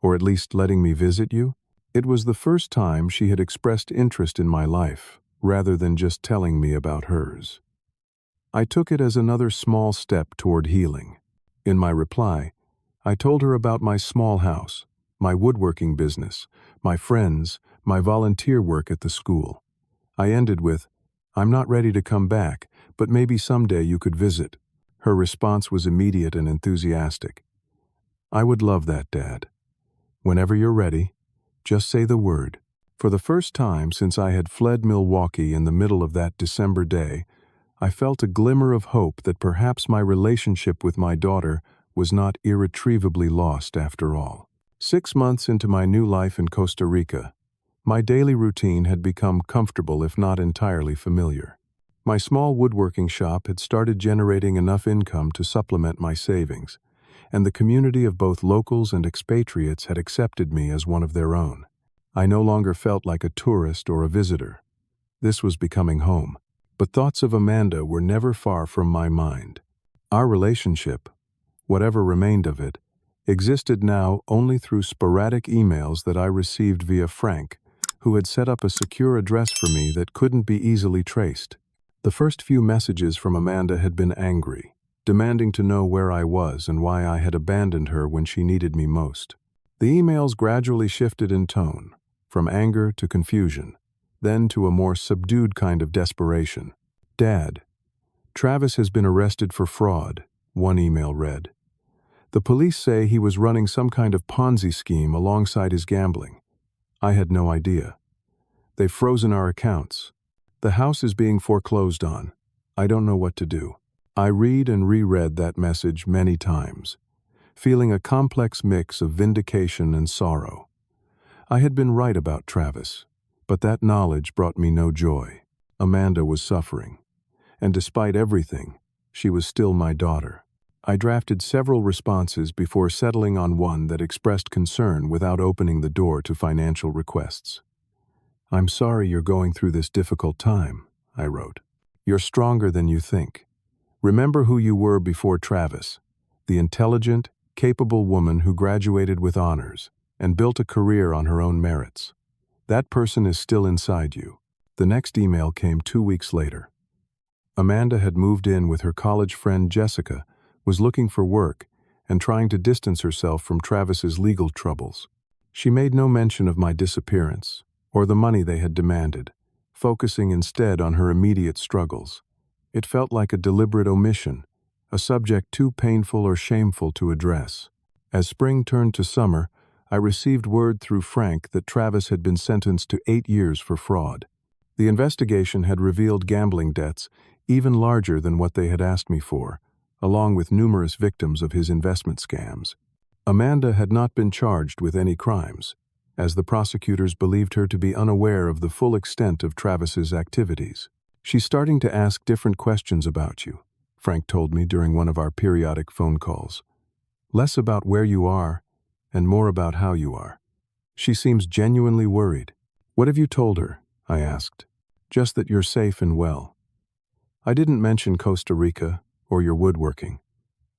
Or at least letting me visit you?" It was the first time she had expressed interest in my life, rather than just telling me about hers. I took it as another small step toward healing. In my reply, I told her about my small house, my woodworking business, my friends, my volunteer work at the school. I ended with, "I'm not ready to come back, but maybe someday you could visit." Her response was immediate and enthusiastic. "I would love that, Dad. Whenever you're ready, just say the word." For the first time since I had fled Milwaukee in the middle of that December day, I felt a glimmer of hope that perhaps my relationship with my daughter was not irretrievably lost after all. 6 months into my new life in Costa Rica, my daily routine had become comfortable if not entirely familiar. My small woodworking shop had started generating enough income to supplement my savings, and the community of both locals and expatriates had accepted me as one of their own. I no longer felt like a tourist or a visitor. This was becoming home. But thoughts of Amanda were never far from my mind. Our relationship, whatever remained of it, existed now only through sporadic emails that I received via Frank, who had set up a secure address for me that couldn't be easily traced. The first few messages from Amanda had been angry, demanding to know where I was and why I had abandoned her when she needed me most. The emails gradually shifted in tone, from anger to confusion, then to a more subdued kind of desperation. "Dad, Travis has been arrested for fraud," one email read. "The police say he was running some kind of Ponzi scheme alongside his gambling. I had no idea. They've frozen our accounts. The house is being foreclosed on. I don't know what to do." I read and reread that message many times, feeling a complex mix of vindication and sorrow. I had been right about Travis, but that knowledge brought me no joy. Amanda was suffering, and despite everything, she was still my daughter. I drafted several responses before settling on one that expressed concern without opening the door to financial requests. "I'm sorry you're going through this difficult time," I wrote. "You're stronger than you think. Remember who you were before Travis, the intelligent, capable woman who graduated with honors and built a career on her own merits. That person is still inside you." The next email came 2 weeks later. Amanda had moved in with her college friend Jessica, was looking for work, and trying to distance herself from Travis's legal troubles. She made no mention of my disappearance or the money they had demanded, focusing instead on her immediate struggles. It felt like a deliberate omission, a subject too painful or shameful to address. As spring turned to summer, I received word through Frank that Travis had been sentenced to 8 years for fraud. The investigation had revealed gambling debts even larger than what they had asked me for, along with numerous victims of his investment scams. Amanda had not been charged with any crimes, as the prosecutors believed her to be unaware of the full extent of Travis's activities. "She's starting to ask different questions about you," Frank told me during one of our periodic phone calls. "Less about where you are, and more about how you are. She seems genuinely worried." "What have you told her?" I asked. "Just that you're safe and well. I didn't mention Costa Rica or your woodworking.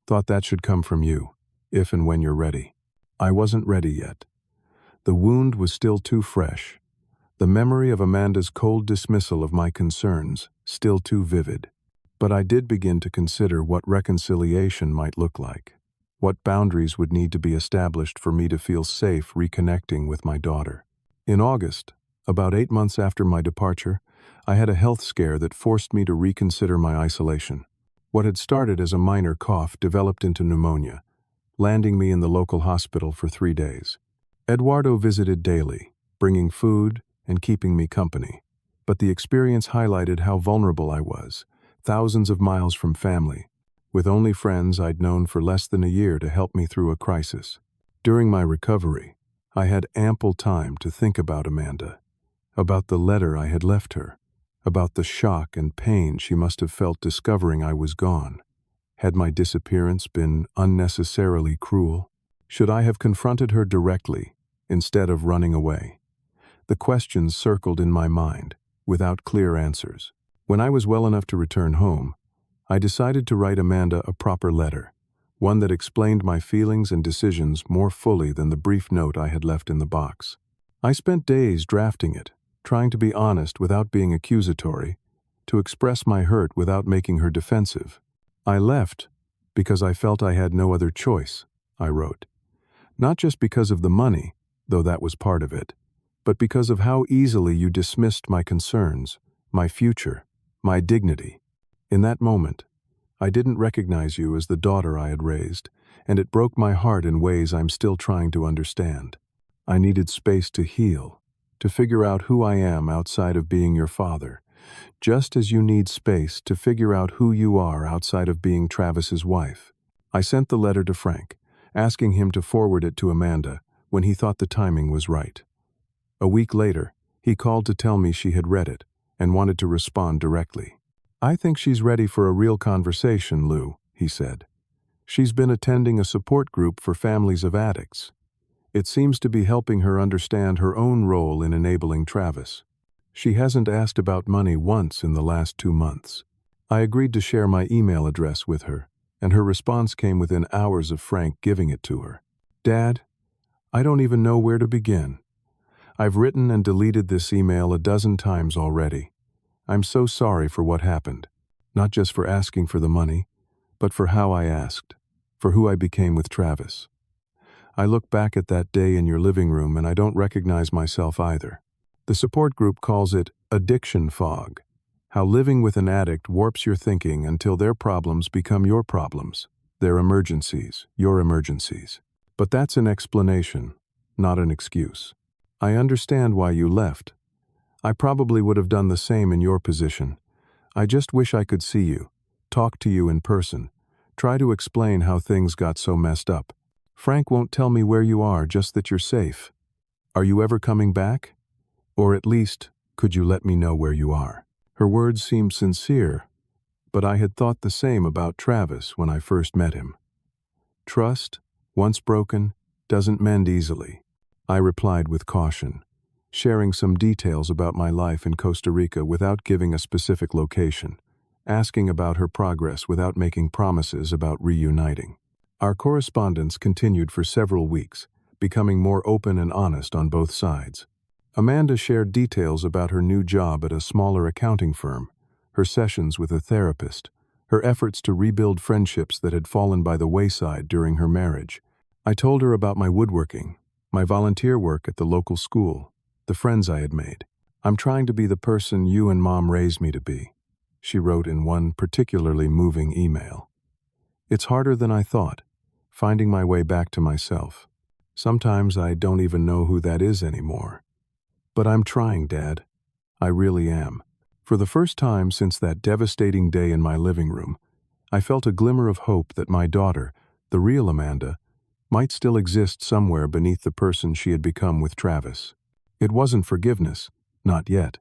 Thought that should come from you, if and when you're ready." I wasn't ready yet. The wound was still too fresh. The memory of Amanda's cold dismissal of my concerns still too vivid. But I did begin to consider what reconciliation might look like, what boundaries would need to be established for me to feel safe reconnecting with my daughter. In August, about 8 months after my departure, I had a health scare that forced me to reconsider my isolation. What had started as a minor cough developed into pneumonia, landing me in the local hospital for 3 days. Eduardo visited daily, bringing food and keeping me company. But the experience highlighted how vulnerable I was, thousands of miles from family, with only friends I'd known for less than a year to help me through a crisis. During my recovery, I had ample time to think about Amanda, about the letter I had left her, about the shock and pain she must have felt discovering I was gone. Had my disappearance been unnecessarily cruel? Should I have confronted her directly instead of running away? The questions circled in my mind, without clear answers. When I was well enough to return home, I decided to write Amanda a proper letter, one that explained my feelings and decisions more fully than the brief note I had left in the box. I spent days drafting it, trying to be honest without being accusatory, to express my hurt without making her defensive. "I left because I felt I had no other choice," I wrote. "Not just because of the money, though that was part of it, but because of how easily you dismissed my concerns, my future, my dignity. In that moment, I didn't recognize you as the daughter I had raised, and it broke my heart in ways I'm still trying to understand. I needed space to heal, to figure out who I am outside of being your father, just as you need space to figure out who you are outside of being Travis's wife." I sent the letter to Frank, asking him to forward it to Amanda when he thought the timing was right. A week later, he called to tell me she had read it and wanted to respond directly. "I think she's ready for a real conversation, Lou," he said. "She's been attending a support group for families of addicts. It seems to be helping her understand her own role in enabling Travis. She hasn't asked about money once in the last 2 months." I agreed to share my email address with her, and her response came within hours of Frank giving it to her. "Dad, I don't even know where to begin. I've written and deleted this email a dozen times already. I'm so sorry for what happened, not just for asking for the money, but for how I asked, for who I became with Travis. I look back at that day in your living room and I don't recognize myself either. The support group calls it addiction fog. How living with an addict warps your thinking until their problems become your problems, their emergencies, your emergencies. But that's an explanation, not an excuse. I understand why you left. I probably would have done the same in your position. I just wish I could see you, talk to you in person, try to explain how things got so messed up. Frank won't tell me where you are, just that you're safe. Are you ever coming back? Or at least, could you let me know where you are? Her words seemed sincere, but I had thought the same about Travis when I first met him. Trust, once broken, doesn't mend easily. I replied with caution, sharing some details about my life in Costa Rica without giving a specific location, asking about her progress without making promises about reuniting. Our correspondence continued for several weeks, becoming more open and honest on both sides. Amanda shared details about her new job at a smaller accounting firm, her sessions with a therapist, her efforts to rebuild friendships that had fallen by the wayside during her marriage. I told her about my woodworking, my volunteer work at the local school, the friends I had made. "I'm trying to be the person you and Mom raised me to be," she wrote in one particularly moving email. "It's harder than I thought, finding my way back to myself. Sometimes I don't even know who that is anymore. But I'm trying, Dad. I really am." For the first time since that devastating day in my living room, I felt a glimmer of hope that my daughter, the real Amanda, might still exist somewhere beneath the person she had become with Travis. It wasn't forgiveness, not yet,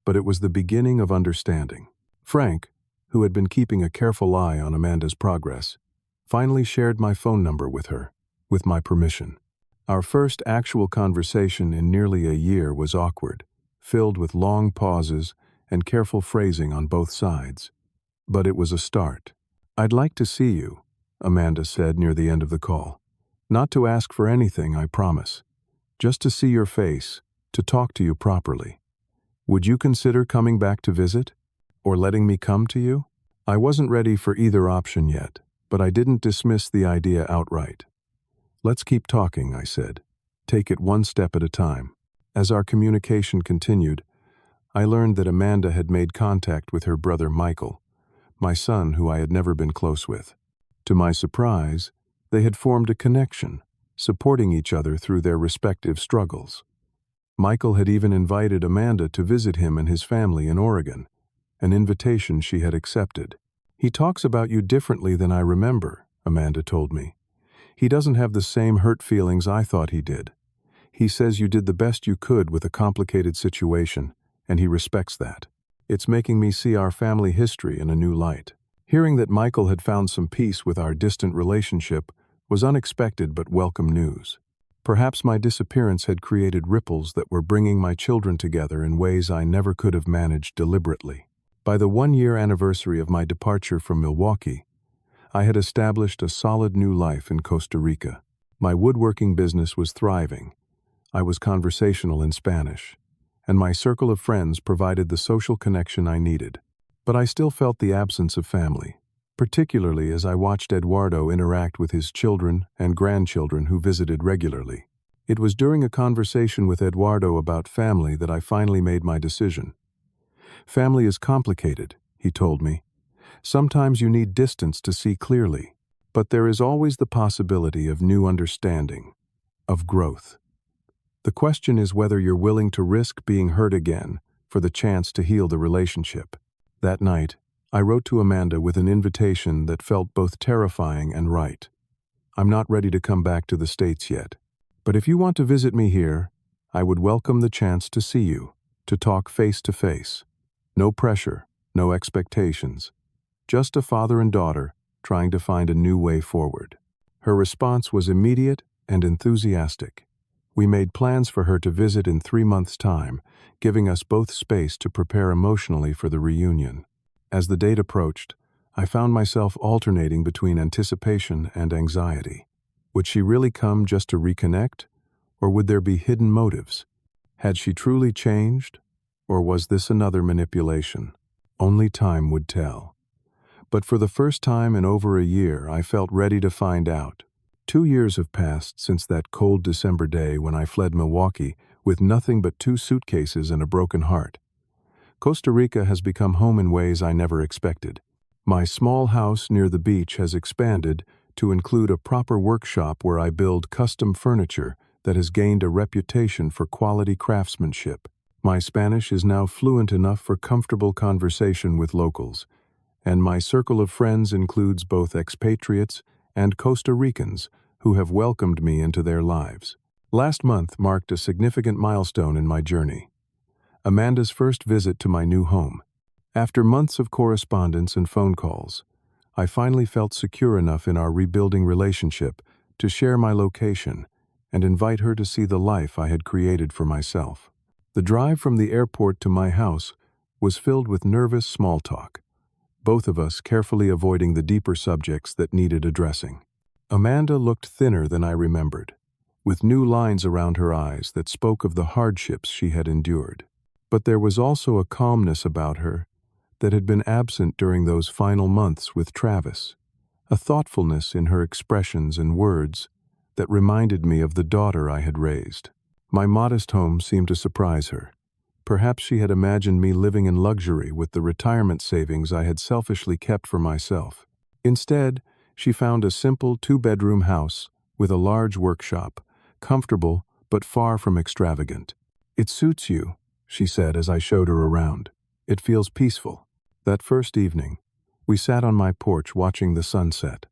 but it was the beginning of understanding. Frank, who had been keeping a careful eye on Amanda's progress, finally shared my phone number with her, with my permission. Our first actual conversation in nearly a year was awkward, filled with long pauses and careful phrasing on both sides. But it was a start. "I'd like to see you," Amanda said near the end of the call. "Not to ask for anything, I promise. Just to see your face, to talk to you properly. Would you consider coming back to visit? Or letting me come to you?" I wasn't ready for either option yet, but I didn't dismiss the idea outright. "Let's keep talking," I said. "Take it one step at a time." As our communication continued, I learned that Amanda had made contact with her brother Michael, my son who I had never been close with. To my surprise, they had formed a connection, supporting each other through their respective struggles. Michael had even invited Amanda to visit him and his family in Oregon, an invitation she had accepted. "He talks about you differently than I remember," Amanda told me. "He doesn't have the same hurt feelings I thought he did. He says you did the best you could with a complicated situation, and he respects that. It's making me see our family history in a new light." Hearing that Michael had found some peace with our distant relationship was unexpected but welcome news. Perhaps my disappearance had created ripples that were bringing my children together in ways I never could have managed deliberately. By the one-year anniversary of my departure from Milwaukee, I had established a solid new life in Costa Rica. My woodworking business was thriving. I was conversational in Spanish, and my circle of friends provided the social connection I needed. But I still felt the absence of family, particularly as I watched Eduardo interact with his children and grandchildren who visited regularly. It was during a conversation with Eduardo about family that I finally made my decision. "Family is complicated," he told me. "Sometimes you need distance to see clearly, but there is always the possibility of new understanding, of growth. The question is whether you're willing to risk being hurt again for the chance to heal the relationship." That night, I wrote to Amanda with an invitation that felt both terrifying and right. "I'm not ready to come back to the States yet, but if you want to visit me here, I would welcome the chance to see you, to talk face to face. No pressure, no expectations. Just a father and daughter trying to find a new way forward." Her response was immediate and enthusiastic. We made plans for her to visit in 3 months' time, giving us both space to prepare emotionally for the reunion. As the date approached, I found myself alternating between anticipation and anxiety. Would she really come just to reconnect, or would there be hidden motives? Had she truly changed, or was this another manipulation? Only time would tell. But for the first time in over a year, I felt ready to find out, 2 years have passed since that cold December day when I fled Milwaukee with nothing but 2 suitcases and a broken heart. Costa Rica has become home in ways I never expected. My small house near the beach has expanded to include a proper workshop where I build custom furniture that has gained a reputation for quality craftsmanship. My Spanish is now fluent enough for comfortable conversation with locals, and my circle of friends includes both expatriates and Costa Ricans who have welcomed me into their lives. Last month marked a significant milestone in my journey. Amanda's first visit to my new home. After months of correspondence and phone calls, I finally felt secure enough in our rebuilding relationship to share my location and invite her to see the life I had created for myself. The drive from the airport to my house was filled with nervous small talk, both of us carefully avoiding the deeper subjects that needed addressing. Amanda looked thinner than I remembered, with new lines around her eyes that spoke of the hardships she had endured. But there was also a calmness about her that had been absent during those final months with Travis, a thoughtfulness in her expressions and words that reminded me of the daughter I had raised. My modest home seemed to surprise her. Perhaps she had imagined me living in luxury with the retirement savings I had selfishly kept for myself. Instead, she found a simple 2-bedroom house with a large workshop, comfortable but far from extravagant. "It suits you," she said as I showed her around. "It feels peaceful." That first evening, we sat on my porch watching the sunset,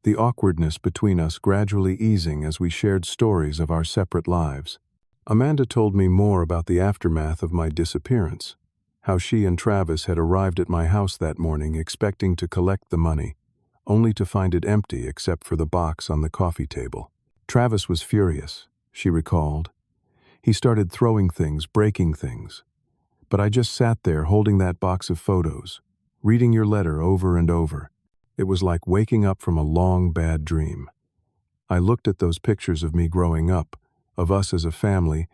the awkwardness between us gradually easing as we shared stories of our separate lives. Amanda told me more about the aftermath of my disappearance, how she and Travis had arrived at my house that morning expecting to collect the money, only to find it empty except for the box on the coffee table. Travis was furious, she recalled. He started throwing things, breaking things. But I just sat there holding that box of photos, reading your letter over and over. It was like waking up from a long, bad dream. I looked at those pictures of me growing up, of us as a family,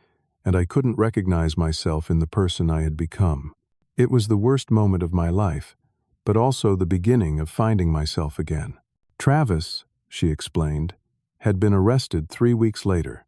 and I couldn't recognize myself in the person I had become. It was the worst moment of my life, but also the beginning of finding myself again. Travis, she explained, had been arrested 3 weeks later.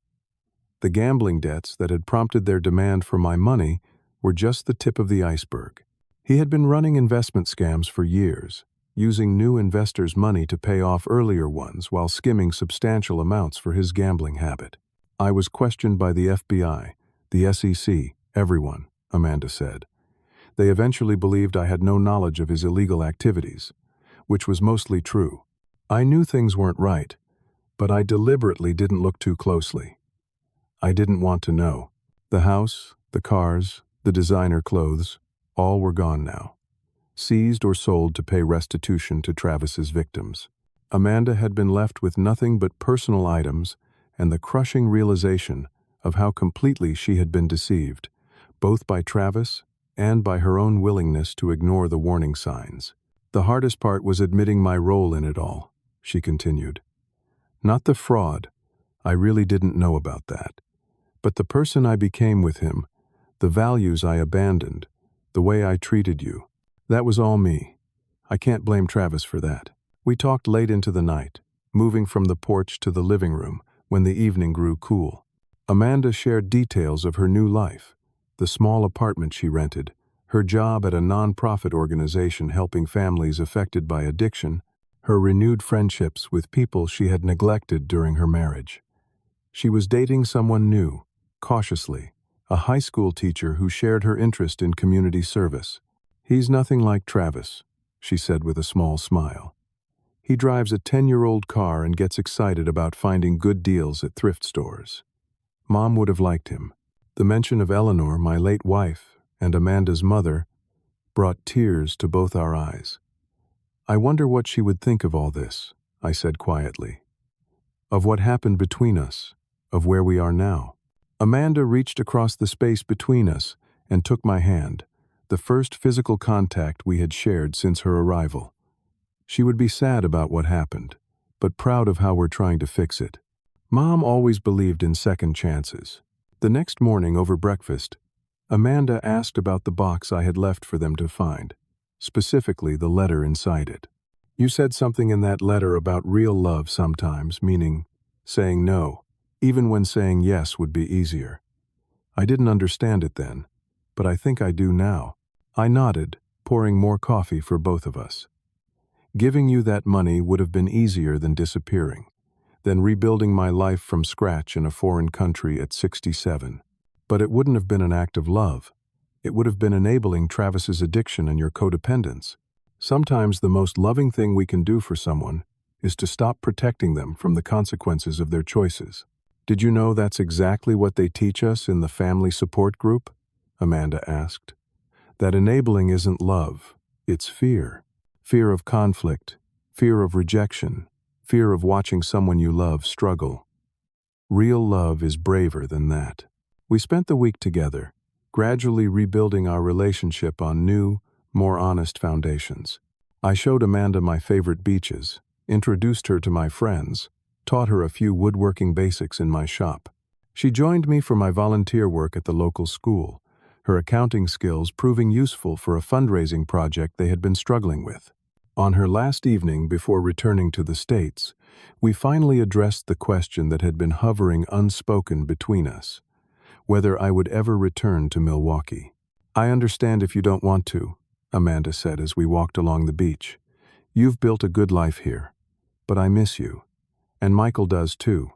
The gambling debts that had prompted their demand for my money were just the tip of the iceberg. He had been running investment scams for years, using new investors' money to pay off earlier ones while skimming substantial amounts for his gambling habit. I was questioned by the FBI, the SEC, everyone, Amanda said. They eventually believed I had no knowledge of his illegal activities, which was mostly true. I knew things weren't right, but I deliberately didn't look too closely. I didn't want to know. The house, the cars, the designer clothes, all were gone now, seized or sold to pay restitution to Travis's victims. Amanda had been left with nothing but personal items and the crushing realization of how completely she had been deceived, both by Travis and by her own willingness to ignore the warning signs. The hardest part was admitting my role in it all, she continued. Not the fraud, I really didn't know about that, but the person I became with him, the values I abandoned, the way I treated you. That was all me. I can't blame Travis for that. We talked late into the night, moving from the porch to the living room when the evening grew cool. Amanda shared details of her new life, the small apartment she rented, her job at a non-profit organization helping families affected by addiction, her renewed friendships with people she had neglected during her marriage. She was dating someone new, cautiously, a high school teacher who shared her interest in community service. "He's nothing like Travis," she said with a small smile. "He drives a 10-year-old car and gets excited about finding good deals at thrift stores. Mom would have liked him." The mention of Eleanor, my late wife, and Amanda's mother brought tears to both our eyes. "I wonder what she would think of all this," I said quietly. "Of what happened between us, of where we are now." Amanda reached across the space between us and took my hand, the first physical contact we had shared since her arrival. She would be sad about what happened, but proud of how we're trying to fix it. Mom always believed in second chances. The next morning over breakfast, Amanda asked about the box I had left for them to find, specifically the letter inside it. "You said something in that letter about real love sometimes, meaning saying no, even when saying yes would be easier. I didn't understand it then, but I think I do now. I nodded, pouring more coffee for both of us. Giving you that money would have been easier than disappearing, than rebuilding my life from scratch in a foreign country at 67. But it wouldn't have been an act of love. It would have been enabling Travis's addiction and your codependence. Sometimes the most loving thing we can do for someone is to stop protecting them from the consequences of their choices. Did you know that's exactly what they teach us in the family support group? Amanda asked. That enabling isn't love, it's fear. Fear of conflict, fear of rejection, fear of watching someone you love struggle. Real love is braver than that. We spent the week together, gradually rebuilding our relationship on new, more honest foundations. I showed Amanda my favorite beaches, introduced her to my friends, taught her a few woodworking basics in my shop. She joined me for my volunteer work at the local school, her accounting skills proving useful for a fundraising project they had been struggling with. On her last evening before returning to the States, we finally addressed the question that had been hovering unspoken between us: whether I would ever return to Milwaukee. I understand if you don't want to, Amanda said as we walked along the beach. You've built a good life here, but I miss you. And Michael does too,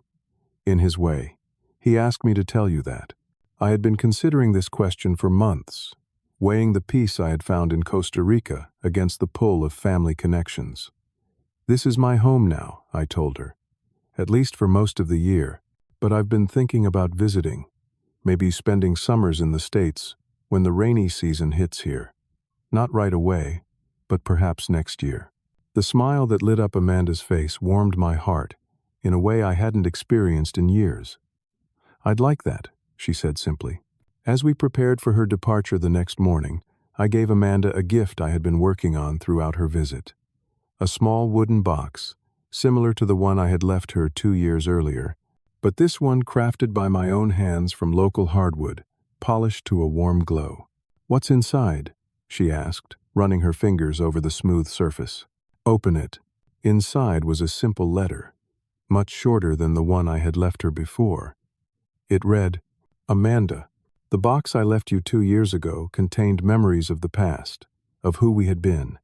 in his way. He asked me to tell you that. I had been considering this question for months, weighing the peace I had found in Costa Rica against the pull of family connections. This is my home now, I told her, at least for most of the year, but I've been thinking about visiting, maybe spending summers in the States when the rainy season hits here. Not right away, but perhaps next year. The smile that lit up Amanda's face warmed my heart in a way I hadn't experienced in years. I'd like that, she said simply. As we prepared for her departure the next morning, I gave Amanda a gift I had been working on throughout her visit. A small wooden box, similar to the one I had left her 2 years earlier, but this one crafted by my own hands from local hardwood, polished to a warm glow. What's inside? She asked, running her fingers over the smooth surface. Open it. Inside was a simple letter, much shorter than the one I had left her before. It read, Amanda, the box I left you 2 years ago contained memories of the past, of who we had been.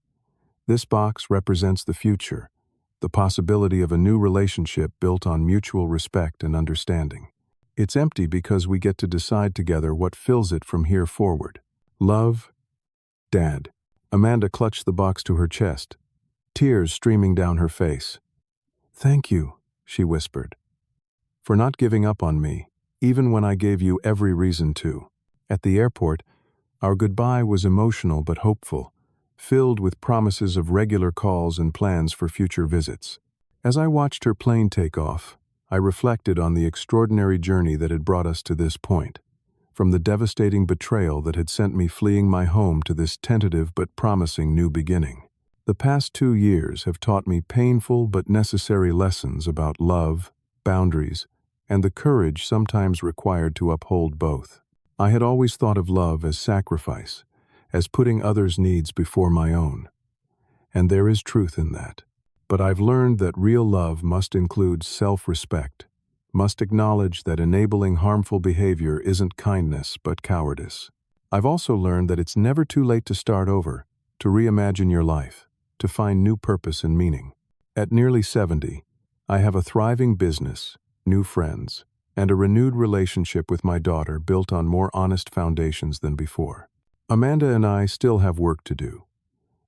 This box represents the future, the possibility of a new relationship built on mutual respect and understanding. It's empty because we get to decide together what fills it from here forward. Love, Dad. Amanda clutched the box to her chest, tears streaming down her face. Thank you, she whispered, for not giving up on me, even when I gave you every reason to. At the airport, our goodbye was emotional but hopeful, filled with promises of regular calls and plans for future visits. As I watched her plane take off, I reflected on the extraordinary journey that had brought us to this point, from the devastating betrayal that had sent me fleeing my home to this tentative but promising new beginning. The past 2 years have taught me painful but necessary lessons about love, boundaries, and the courage sometimes required to uphold both. I had always thought of love as sacrifice, as putting others' needs before my own. And there is truth in that. But I've learned that real love must include self-respect, must acknowledge that enabling harmful behavior isn't kindness but cowardice. I've also learned that it's never too late to start over, to reimagine your life, to find new purpose and meaning. At nearly 70, I have a thriving business, new friends, and a renewed relationship with my daughter built on more honest foundations than before. Amanda and I still have work to do.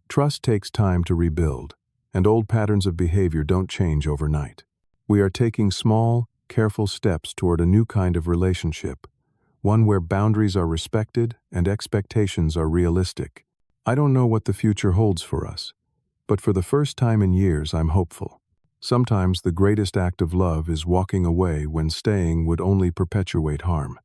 Trust takes time to rebuild, and old patterns of behavior don't change overnight. We are taking small, careful steps toward a new kind of relationship, one where boundaries are respected and expectations are realistic. I don't know what the future holds for us, but for the first time in years I'm hopeful. Sometimes the greatest act of love is walking away when staying would only perpetuate harm.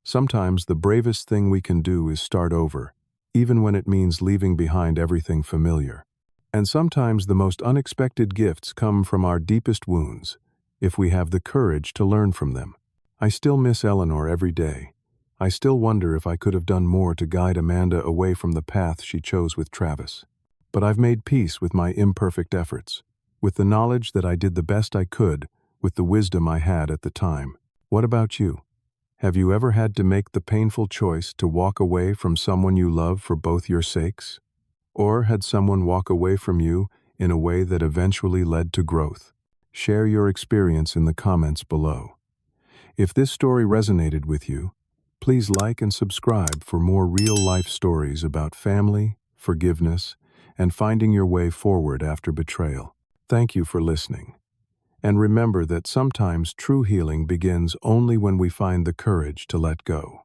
Sometimes the bravest thing we can do is start over, even when it means leaving behind everything familiar. And sometimes the most unexpected gifts come from our deepest wounds, if we have the courage to learn from them. I still miss Eleanor every day. I still wonder if I could have done more to guide Amanda away from the path she chose with Travis. But I've made peace with my imperfect efforts, with the knowledge that I did the best I could with the wisdom I had at the time. What about you? Have you ever had to make the painful choice to walk away from someone you love for both your sakes? Or had someone walk away from you in a way that eventually led to growth? Share your experience in the comments below. If this story resonated with you, please like and subscribe for more real-life stories about family, forgiveness, and finding your way forward after betrayal. Thank you for listening. And remember that sometimes true healing begins only when we find the courage to let go.